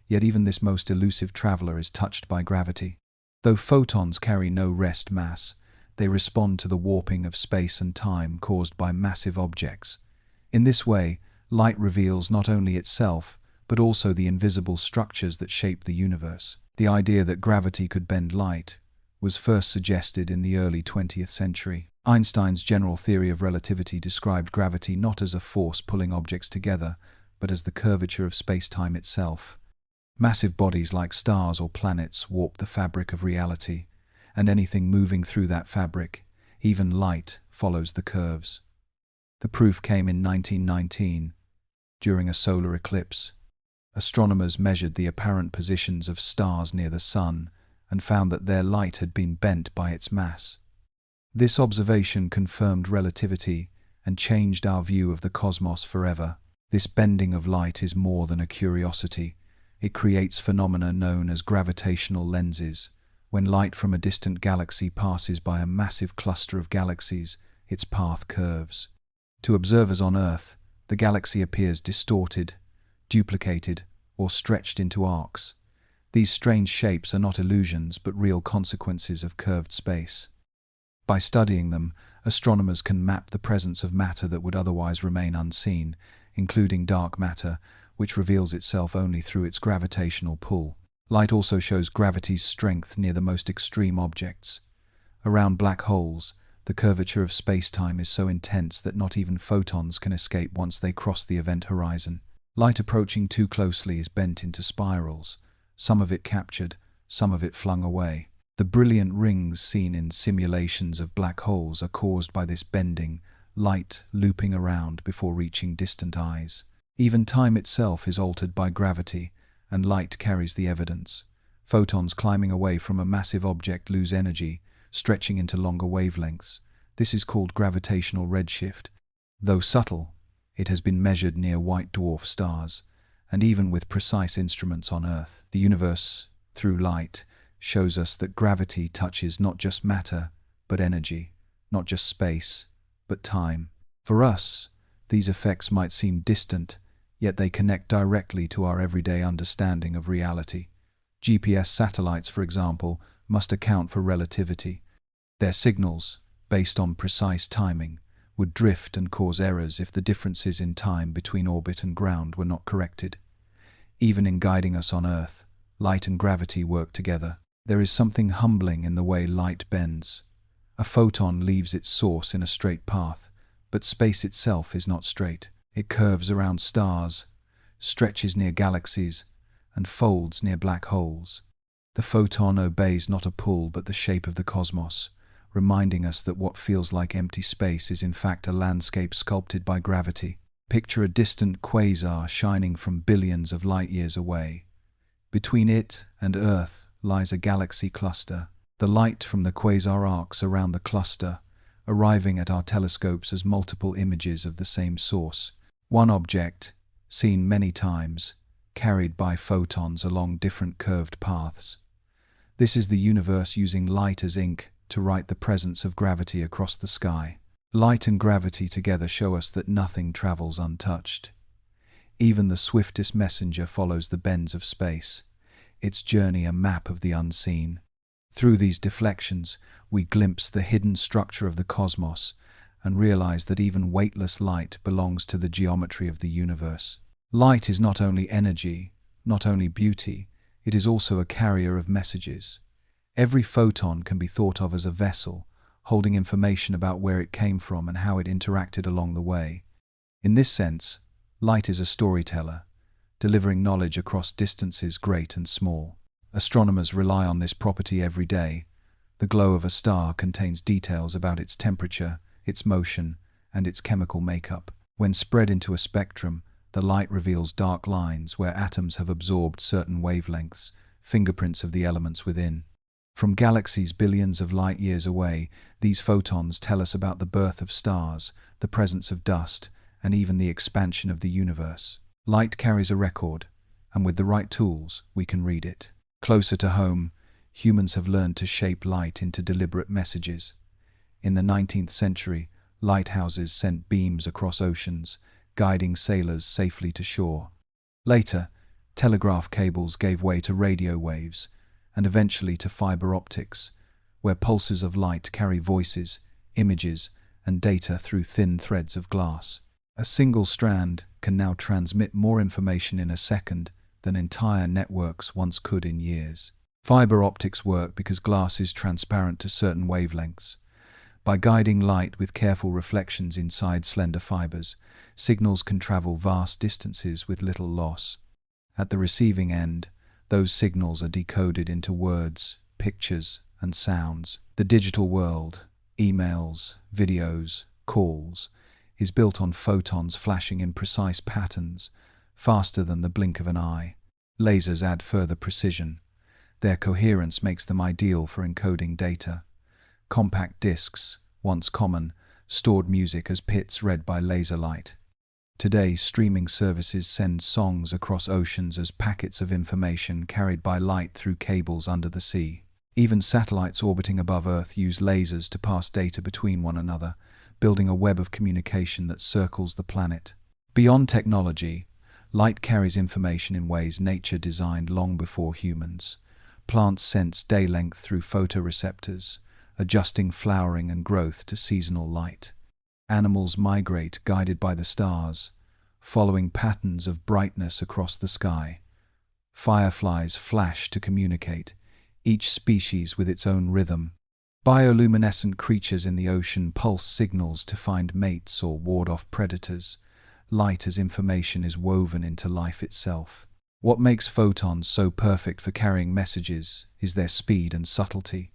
Yet even this most elusive traveler is touched by gravity. Though photons carry no rest mass, they respond to the warping of space and time caused by massive objects. In this way, light reveals not only itself, but also the invisible structures that shape the universe. The idea that gravity could bend light was first suggested in the early 20th century. Einstein's general theory of relativity described gravity not as a force pulling objects together, but as the curvature of space-time itself. Massive bodies like stars or planets warp the fabric of reality, and anything moving through that fabric, even light, follows the curves. The proof came in 1919, during a solar eclipse. Astronomers measured the apparent positions of stars near the sun and found that their light had been bent by its mass. This observation confirmed relativity and changed our view of the cosmos forever. This bending of light is more than a curiosity. It creates phenomena known as gravitational lenses. When light from a distant galaxy passes by a massive cluster of galaxies, its path curves. To observers on Earth, the galaxy appears distorted, duplicated, or stretched into arcs. These strange shapes are not illusions but real consequences of curved space. By studying them, astronomers can map the presence of matter that would otherwise remain unseen, including dark matter, which reveals itself only through its gravitational pull. Light also shows gravity's strength near the most extreme objects. Around black holes, the curvature of space-time is so intense that not even photons can escape once they cross the event horizon. Light approaching too closely is bent into spirals, some of it captured, some of it flung away. The brilliant rings seen in simulations of black holes are caused by this bending, light looping around before reaching distant eyes. Even time itself is altered by gravity, and light carries the evidence. Photons climbing away from a massive object lose energy, stretching into longer wavelengths. This is called gravitational redshift. Though subtle, it has been measured near white dwarf stars, and even with precise instruments on Earth. The universe, through light, shows us that gravity touches not just matter, but energy, not just space, but time. For us, these effects might seem distant, yet they connect directly to our everyday understanding of reality. GPS satellites, for example, must account for relativity. Their signals, based on precise timing, would drift and cause errors if the differences in time between orbit and ground were not corrected. Even in guiding us on Earth, light and gravity work together. There is something humbling in the way light bends. A photon leaves its source in a straight path, but space itself is not straight. It curves around stars, stretches near galaxies, and folds near black holes. The photon obeys not a pull but the shape of the cosmos, reminding us that what feels like empty space is in fact a landscape sculpted by gravity. Picture a distant quasar shining from billions of light years away. Between it and Earth lies a galaxy cluster. The light from the quasar arcs around the cluster, arriving at our telescopes as multiple images of the same source. One object, seen many times, carried by photons along different curved paths. This is the universe using light as ink to write the presence of gravity across the sky. Light and gravity together show us that nothing travels untouched. Even the swiftest messenger follows the bends of space, its journey a map of the unseen. Through these deflections, we glimpse the hidden structure of the cosmos and realize that even weightless light belongs to the geometry of the universe. Light is not only energy, not only beauty, it is also a carrier of messages. Every photon can be thought of as a vessel, holding information about where it came from and how it interacted along the way. In this sense, light is a storyteller, delivering knowledge across distances great and small. Astronomers rely on this property every day. The glow of a star contains details about its temperature, its motion, and its chemical makeup. When spread into a spectrum, the light reveals dark lines where atoms have absorbed certain wavelengths, fingerprints of the elements within. From galaxies billions of light years away, these photons tell us about the birth of stars, the presence of dust, and even the expansion of the universe. Light carries a record, and with the right tools, we can read it. Closer to home, humans have learned to shape light into deliberate messages. In the 19th century, lighthouses sent beams across oceans, guiding sailors safely to shore. Later, telegraph cables gave way to radio waves, and eventually to fiber optics, where pulses of light carry voices, images, and data through thin threads of glass. A single strand can now transmit more information in a second than entire networks once could in years. Fiber optics work because glass is transparent to certain wavelengths. By guiding light with careful reflections inside slender fibers, signals can travel vast distances with little loss. At the receiving end, those signals are decoded into words, pictures, and sounds. The digital world, emails, videos, calls, is built on photons flashing in precise patterns, faster than the blink of an eye. Lasers add further precision. Their coherence makes them ideal for encoding data. Compact discs, once common, stored music as bits read by laser light. Today, streaming services send songs across oceans as packets of information carried by light through cables under the sea. Even satellites orbiting above Earth use lasers to pass data between one another, building a web of communication that circles the planet. Beyond technology, light carries information in ways nature designed long before humans. Plants sense day length through photoreceptors, adjusting flowering and growth to seasonal light. Animals migrate guided by the stars, following patterns of brightness across the sky. Fireflies flash to communicate, each species with its own rhythm. Bioluminescent creatures in the ocean pulse signals to find mates or ward off predators. Light as information is woven into life itself. What makes photons so perfect for carrying messages is their speed and subtlety.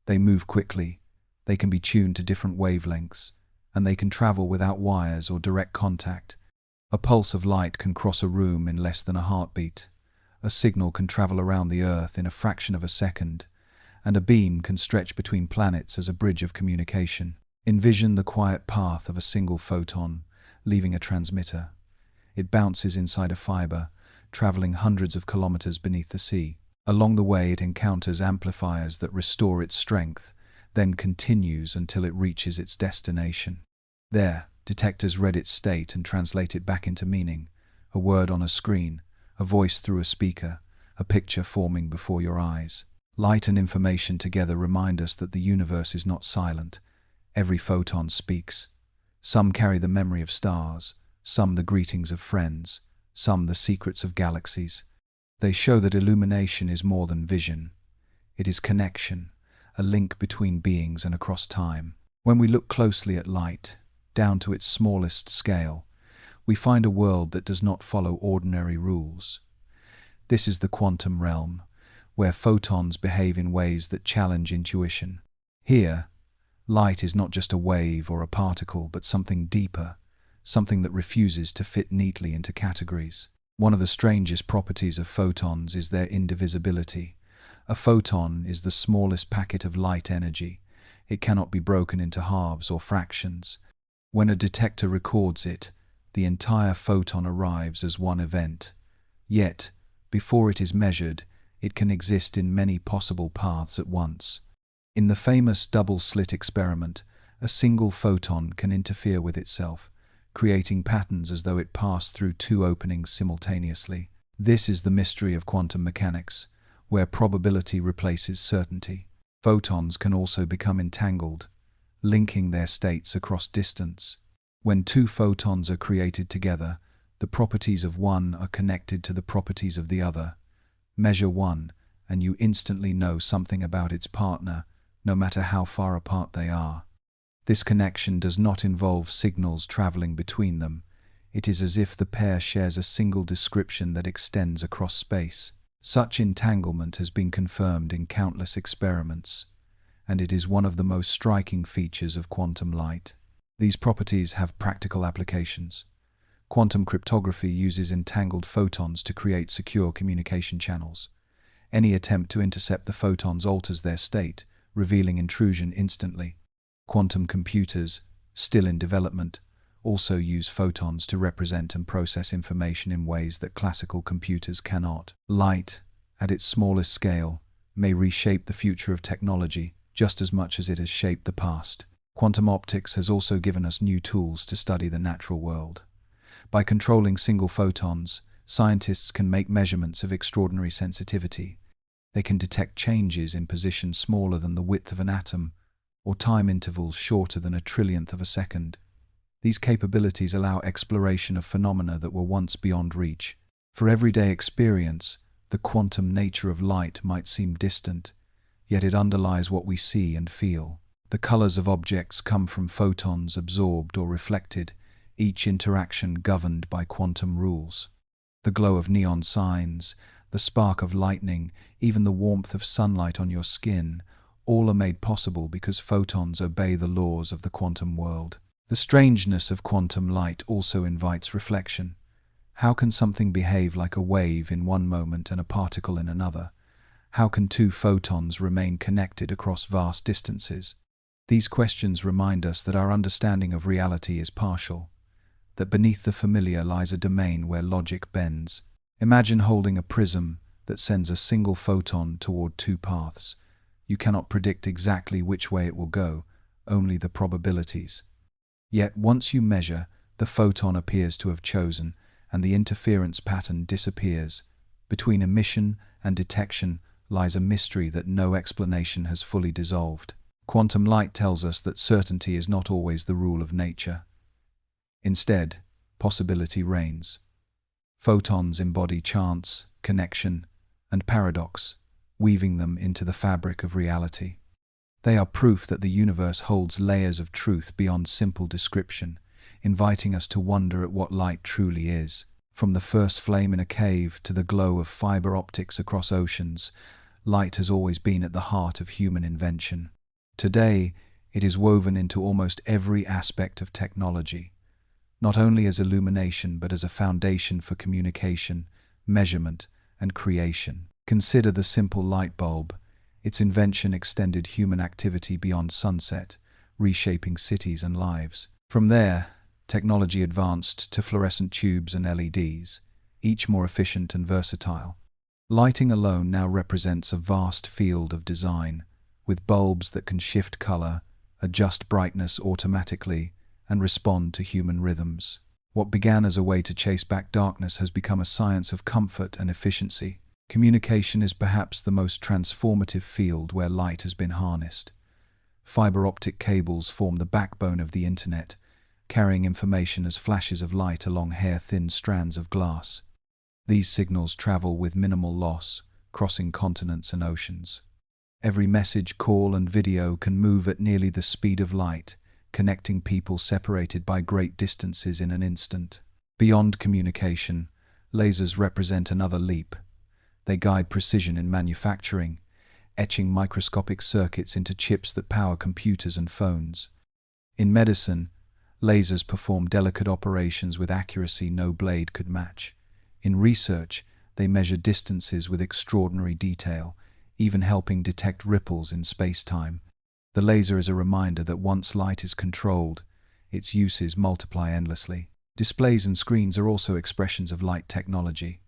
They move quickly, they can be tuned to different wavelengths, and they can travel without wires or direct contact. A pulse of light can cross a room in less than a heartbeat. A signal can travel around the Earth in a fraction of a second, and a beam can stretch between planets as a bridge of communication. Envision the quiet path of a single photon, leaving a transmitter. It bounces inside a fiber, traveling hundreds of kilometers beneath the sea. Along the way, it encounters amplifiers that restore its strength, then continues until it reaches its destination. There, detectors read its state and translate it back into meaning. A word on a screen, a voice through a speaker, a picture forming before your eyes. Light and information together remind us that the universe is not silent. Every photon speaks. Some carry the memory of stars, some the greetings of friends, some the secrets of galaxies. They show that illumination is more than vision. It is connection, a link between beings and across time. When we look closely at light, down to its smallest scale, we find a world that does not follow ordinary rules. This is the quantum realm, where photons behave in ways that challenge intuition. Here, light is not just a wave or a particle, but something deeper, something that refuses to fit neatly into categories. One of the strangest properties of photons is their indivisibility. A photon is the smallest packet of light energy. It cannot be broken into halves or fractions. When a detector records it, the entire photon arrives as one event. Yet, before it is measured, it can exist in many possible paths at once. In the famous double-slit experiment, a single photon can interfere with itself, creating patterns as though it passed through two openings simultaneously. This is the mystery of quantum mechanics, where probability replaces certainty. Photons can also become entangled, linking their states across distance. When two photons are created together, the properties of one are connected to the properties of the other. Measure one, and you instantly know something about its partner, no matter how far apart they are. This connection does not involve signals traveling between them. It is as if the pair shares a single description that extends across space. Such entanglement has been confirmed in countless experiments, and it is one of the most striking features of quantum light. These properties have practical applications. Quantum cryptography uses entangled photons to create secure communication channels. Any attempt to intercept the photons alters their state, revealing intrusion instantly. Quantum computers, still in development, also use photons to represent and process information in ways that classical computers cannot. Light, at its smallest scale, may reshape the future of technology just as much as it has shaped the past. Quantum optics has also given us new tools to study the natural world. By controlling single photons, scientists can make measurements of extraordinary sensitivity. They can detect changes in position smaller than the width of an atom, or time intervals shorter than a trillionth of a second. These capabilities allow exploration of phenomena that were once beyond reach. For everyday experience, the quantum nature of light might seem distant, yet it underlies what we see and feel. The colors of objects come from photons absorbed or reflected, each interaction governed by quantum rules. The glow of neon signs, the spark of lightning, even the warmth of sunlight on your skin, all are made possible because photons obey the laws of the quantum world. The strangeness of quantum light also invites reflection. How can something behave like a wave in one moment and a particle in another? How can two photons remain connected across vast distances? These questions remind us that our understanding of reality is partial, that beneath the familiar lies a domain where logic bends. Imagine holding a prism that sends a single photon toward two paths. You cannot predict exactly which way it will go, only the probabilities. Yet once you measure, the photon appears to have chosen, and the interference pattern disappears. Between emission and detection lies a mystery that no explanation has fully dissolved. Quantum light tells us that certainty is not always the rule of nature. Instead, possibility reigns. Photons embody chance, connection, and paradox, weaving them into the fabric of reality. They are proof that the universe holds layers of truth beyond simple description, inviting us to wonder at what light truly is. From the first flame in a cave to the glow of fiber optics across oceans, light has always been at the heart of human invention. Today, it is woven into almost every aspect of technology, not only as illumination but as a foundation for communication, measurement, and creation. Consider the simple light bulb. Its invention extended human activity beyond sunset, reshaping cities and lives. From there, technology advanced to fluorescent tubes and LEDs, each more efficient and versatile. Lighting alone now represents a vast field of design, with bulbs that can shift color, adjust brightness automatically, and respond to human rhythms. What began as a way to chase back darkness has become a science of comfort and efficiency. Communication is perhaps the most transformative field where light has been harnessed. Fiber optic cables form the backbone of the internet, carrying information as flashes of light along hair-thin strands of glass. These signals travel with minimal loss, crossing continents and oceans. Every message, call, and video can move at nearly the speed of light, connecting people separated by great distances in an instant. Beyond communication, lasers represent another leap. They guide precision in manufacturing, etching microscopic circuits into chips that power computers and phones. In medicine, lasers perform delicate operations with accuracy no blade could match. In research, they measure distances with extraordinary detail, even helping detect ripples in space-time. The laser is a reminder that once light is controlled, its uses multiply endlessly. Displays and screens are also expressions of light technology.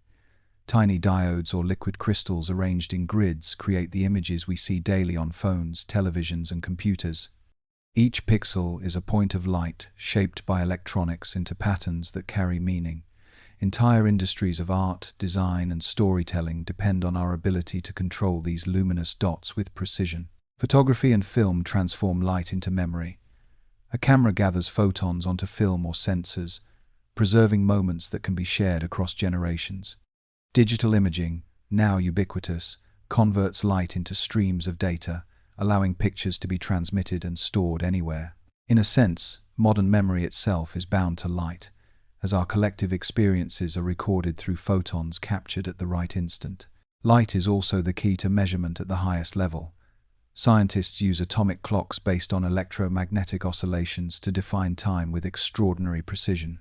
Tiny diodes or liquid crystals arranged in grids create the images we see daily on phones, televisions, and computers. Each pixel is a point of light shaped by electronics into patterns that carry meaning. Entire industries of art, design, and storytelling depend on our ability to control these luminous dots with precision. Photography and film transform light into memory. A camera gathers photons onto film or sensors, preserving moments that can be shared across generations. Digital imaging, now ubiquitous, converts light into streams of data, allowing pictures to be transmitted and stored anywhere. In a sense, modern memory itself is bound to light, as our collective experiences are recorded through photons captured at the right instant. Light is also the key to measurement at the highest level. Scientists use atomic clocks based on electromagnetic oscillations to define time with extraordinary precision.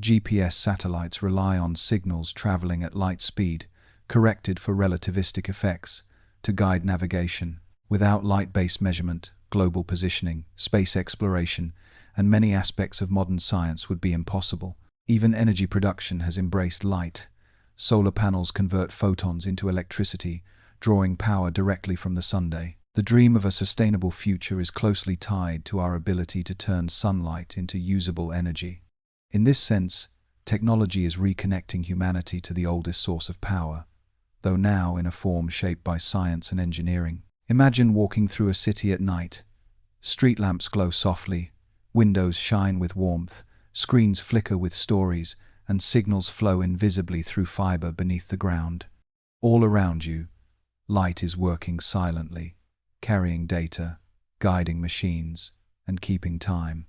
GPS satellites rely on signals traveling at light speed, corrected for relativistic effects, to guide navigation. Without light-based measurement, global positioning, space exploration, and many aspects of modern science would be impossible. Even energy production has embraced light. Solar panels convert photons into electricity, drawing power directly from the sunday. The dream of a sustainable future is closely tied to our ability to turn sunlight into usable energy. In this sense, technology is reconnecting humanity to the oldest source of power, though now in a form shaped by science and engineering. Imagine walking through a city at night. Street lamps glow softly, windows shine with warmth, screens flicker with stories, and signals flow invisibly through fiber beneath the ground. All around you, light is working silently, carrying data, guiding machines, and keeping time.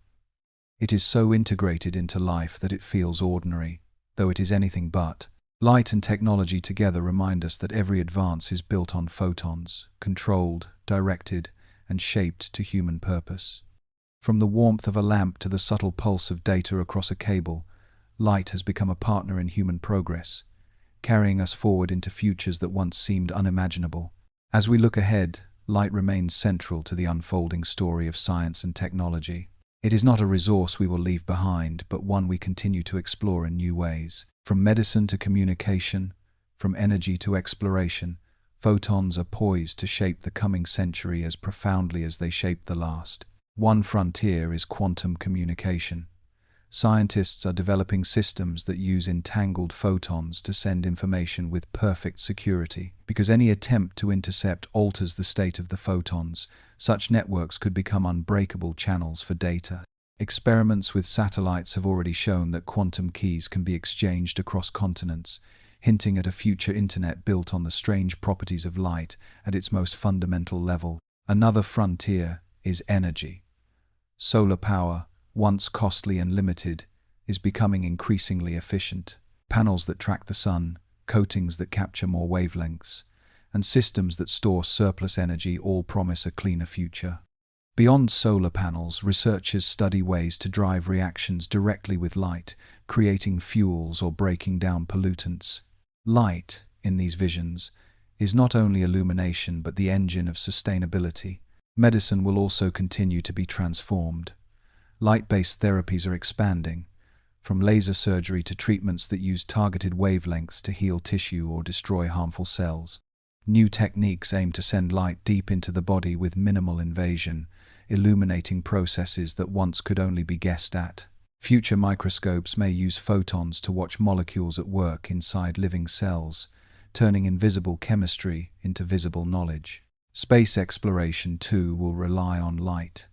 It is so integrated into life that it feels ordinary, though it is anything but. Light and technology together remind us that every advance is built on photons, controlled, directed, and shaped to human purpose. From the warmth of a lamp to the subtle pulse of data across a cable, light has become a partner in human progress, carrying us forward into futures that once seemed unimaginable. As we look ahead, light remains central to the unfolding story of science and technology. It is not a resource we will leave behind, but one we continue to explore in new ways. From medicine to communication, from energy to exploration, photons are poised to shape the coming century as profoundly as they shaped the last. One frontier is quantum communication. Scientists are developing systems that use entangled photons to send information with perfect security. Because any attempt to intercept alters the state of the photons, such networks could become unbreakable channels for data. Experiments with satellites have already shown that quantum keys can be exchanged across continents, hinting at a future internet built on the strange properties of light at its most fundamental level. Another frontier is energy. Solar power, once costly and limited, is becoming increasingly efficient. Panels that track the sun, coatings that capture more wavelengths, and systems that store surplus energy all promise a cleaner future. Beyond solar panels, researchers study ways to drive reactions directly with light, creating fuels or breaking down pollutants. Light, in these visions, is not only illumination but the engine of sustainability. Medicine will also continue to be transformed. Light-based therapies are expanding, from laser surgery to treatments that use targeted wavelengths to heal tissue or destroy harmful cells. New techniques aim to send light deep into the body with minimal invasion, illuminating processes that once could only be guessed at. Future microscopes may use photons to watch molecules at work inside living cells, turning invisible chemistry into visible knowledge. Space exploration, too, will rely on light.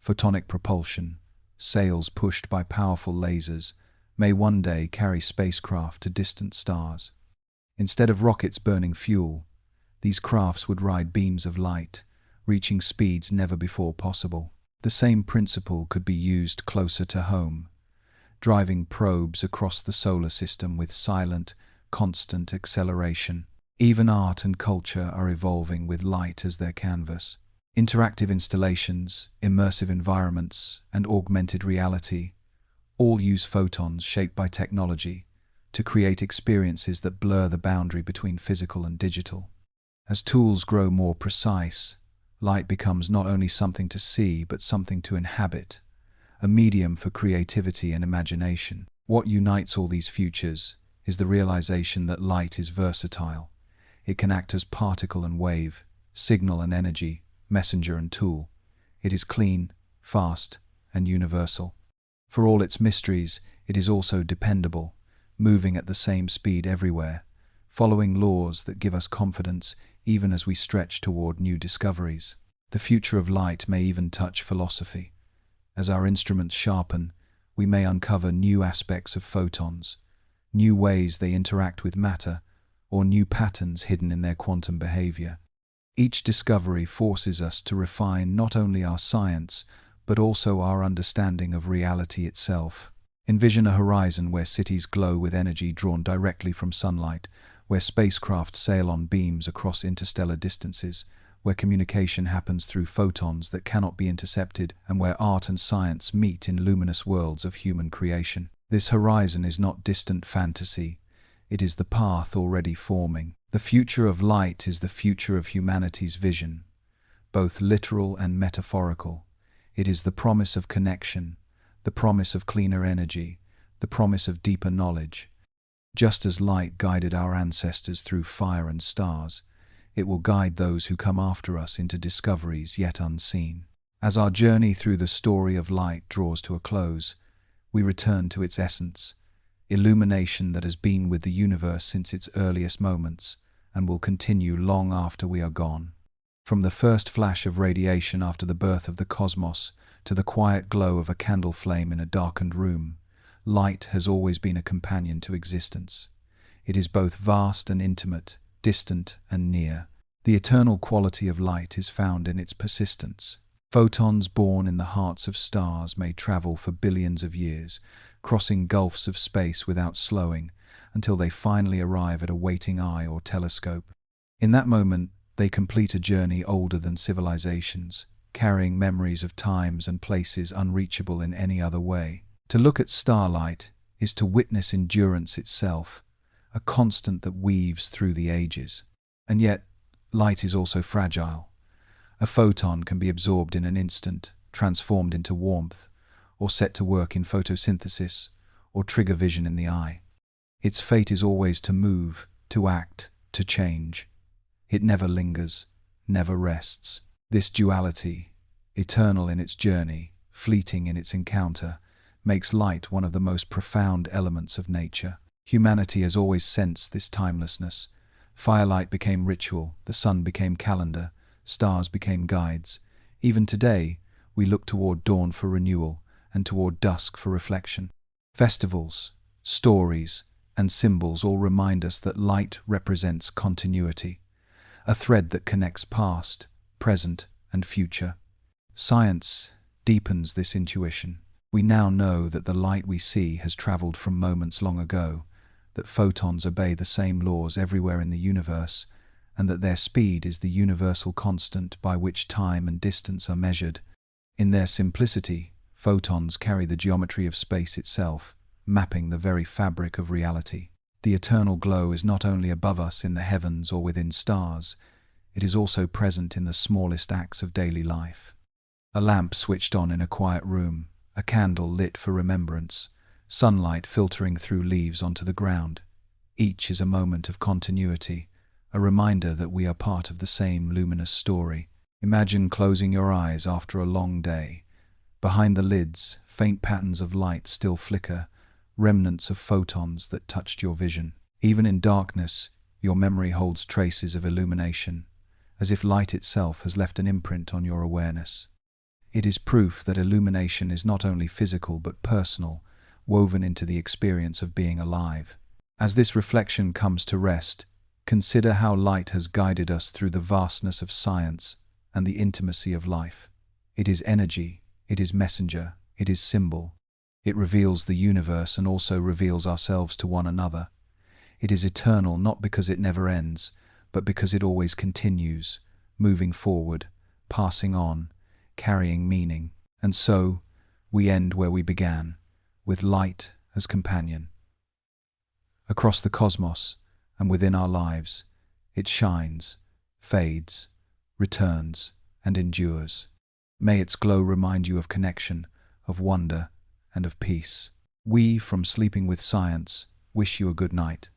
Photonic propulsion, sails pushed by powerful lasers, may one day carry spacecraft to distant stars. Instead of rockets burning fuel, these crafts would ride beams of light, reaching speeds never before possible. The same principle could be used closer to home, driving probes across the solar system with silent, constant acceleration. Even art and culture are evolving with light as their canvas. Interactive installations, immersive environments, and augmented reality all use photons shaped by technology to create experiences that blur the boundary between physical and digital. As tools grow more precise, light becomes not only something to see but something to inhabit, a medium for creativity and imagination. What unites all these futures is the realization that light is versatile. It can act as particle and wave, signal and energy, messenger and tool. It is clean, fast, and universal. For all its mysteries, it is also dependable, moving at the same speed everywhere, following laws that give us confidence even as we stretch toward new discoveries. The future of light may even touch philosophy. As our instruments sharpen, we may uncover new aspects of photons, new ways they interact with matter, or new patterns hidden in their quantum behavior. Each discovery forces us to refine not only our science, but also our understanding of reality itself. Envision a horizon where cities glow with energy drawn directly from sunlight, where spacecraft sail on beams across interstellar distances, where communication happens through photons that cannot be intercepted, and where art and science meet in luminous worlds of human creation. This horizon is not distant fantasy. It is the path already forming. The future of light is the future of humanity's vision, both literal and metaphorical. It is the promise of connection, the promise of cleaner energy, the promise of deeper knowledge. Just as light guided our ancestors through fire and stars, it will guide those who come after us into discoveries yet unseen. As our journey through the story of light draws to a close, we return to its essence, illumination that has been with the universe since its earliest moments and will continue long after we are gone. From the first flash of radiation after the birth of the cosmos to the quiet glow of a candle flame in a darkened room, light has always been a companion to existence. It is both vast and intimate, distant and near. The eternal quality of light is found in its persistence. Photons born in the hearts of stars may travel for billions of years, crossing gulfs of space without slowing, until they finally arrive at a waiting eye or telescope. In that moment, they complete a journey older than civilizations, carrying memories of times and places unreachable in any other way. To look at starlight is to witness endurance itself, a constant that weaves through the ages. And yet, light is also fragile. A photon can be absorbed in an instant, transformed into warmth, or set to work in photosynthesis, or trigger vision in the eye. Its fate is always to move, to act, to change. It never lingers, never rests. This duality, eternal in its journey, fleeting in its encounter, makes light one of the most profound elements of nature. Humanity has always sensed this timelessness. Firelight became ritual, the sun became calendar, stars became guides. Even today, we look toward dawn for renewal and toward dusk for reflection. Festivals, stories, and symbols all remind us that light represents continuity, a thread that connects past, present, and future. Science deepens this intuition. We now know that the light we see has traveled from moments long ago, that photons obey the same laws everywhere in the universe, and that their speed is the universal constant by which time and distance are measured. In their simplicity, photons carry the geometry of space itself, mapping the very fabric of reality. The eternal glow is not only above us in the heavens or within stars, it is also present in the smallest acts of daily life. A lamp switched on in a quiet room, a candle lit for remembrance, sunlight filtering through leaves onto the ground. Each is a moment of continuity, a reminder that we are part of the same luminous story. Imagine closing your eyes after a long day. Behind the lids, faint patterns of light still flicker, remnants of photons that touched your vision. Even in darkness, your memory holds traces of illumination, as if light itself has left an imprint on your awareness. It is proof that illumination is not only physical but personal, woven into the experience of being alive. As this reflection comes to rest, consider how light has guided us through the vastness of science and the intimacy of life. It is energy, it is messenger, it is symbol. It reveals the universe and also reveals ourselves to one another. It is eternal not because it never ends, but because it always continues, moving forward, passing on, carrying meaning. And so, we end where we began, with light as companion. Across the cosmos, and within our lives, it shines, fades, returns, and endures. May its glow remind you of connection, of wonder, and of peace. We, from Sleeping with Science, wish you a good night.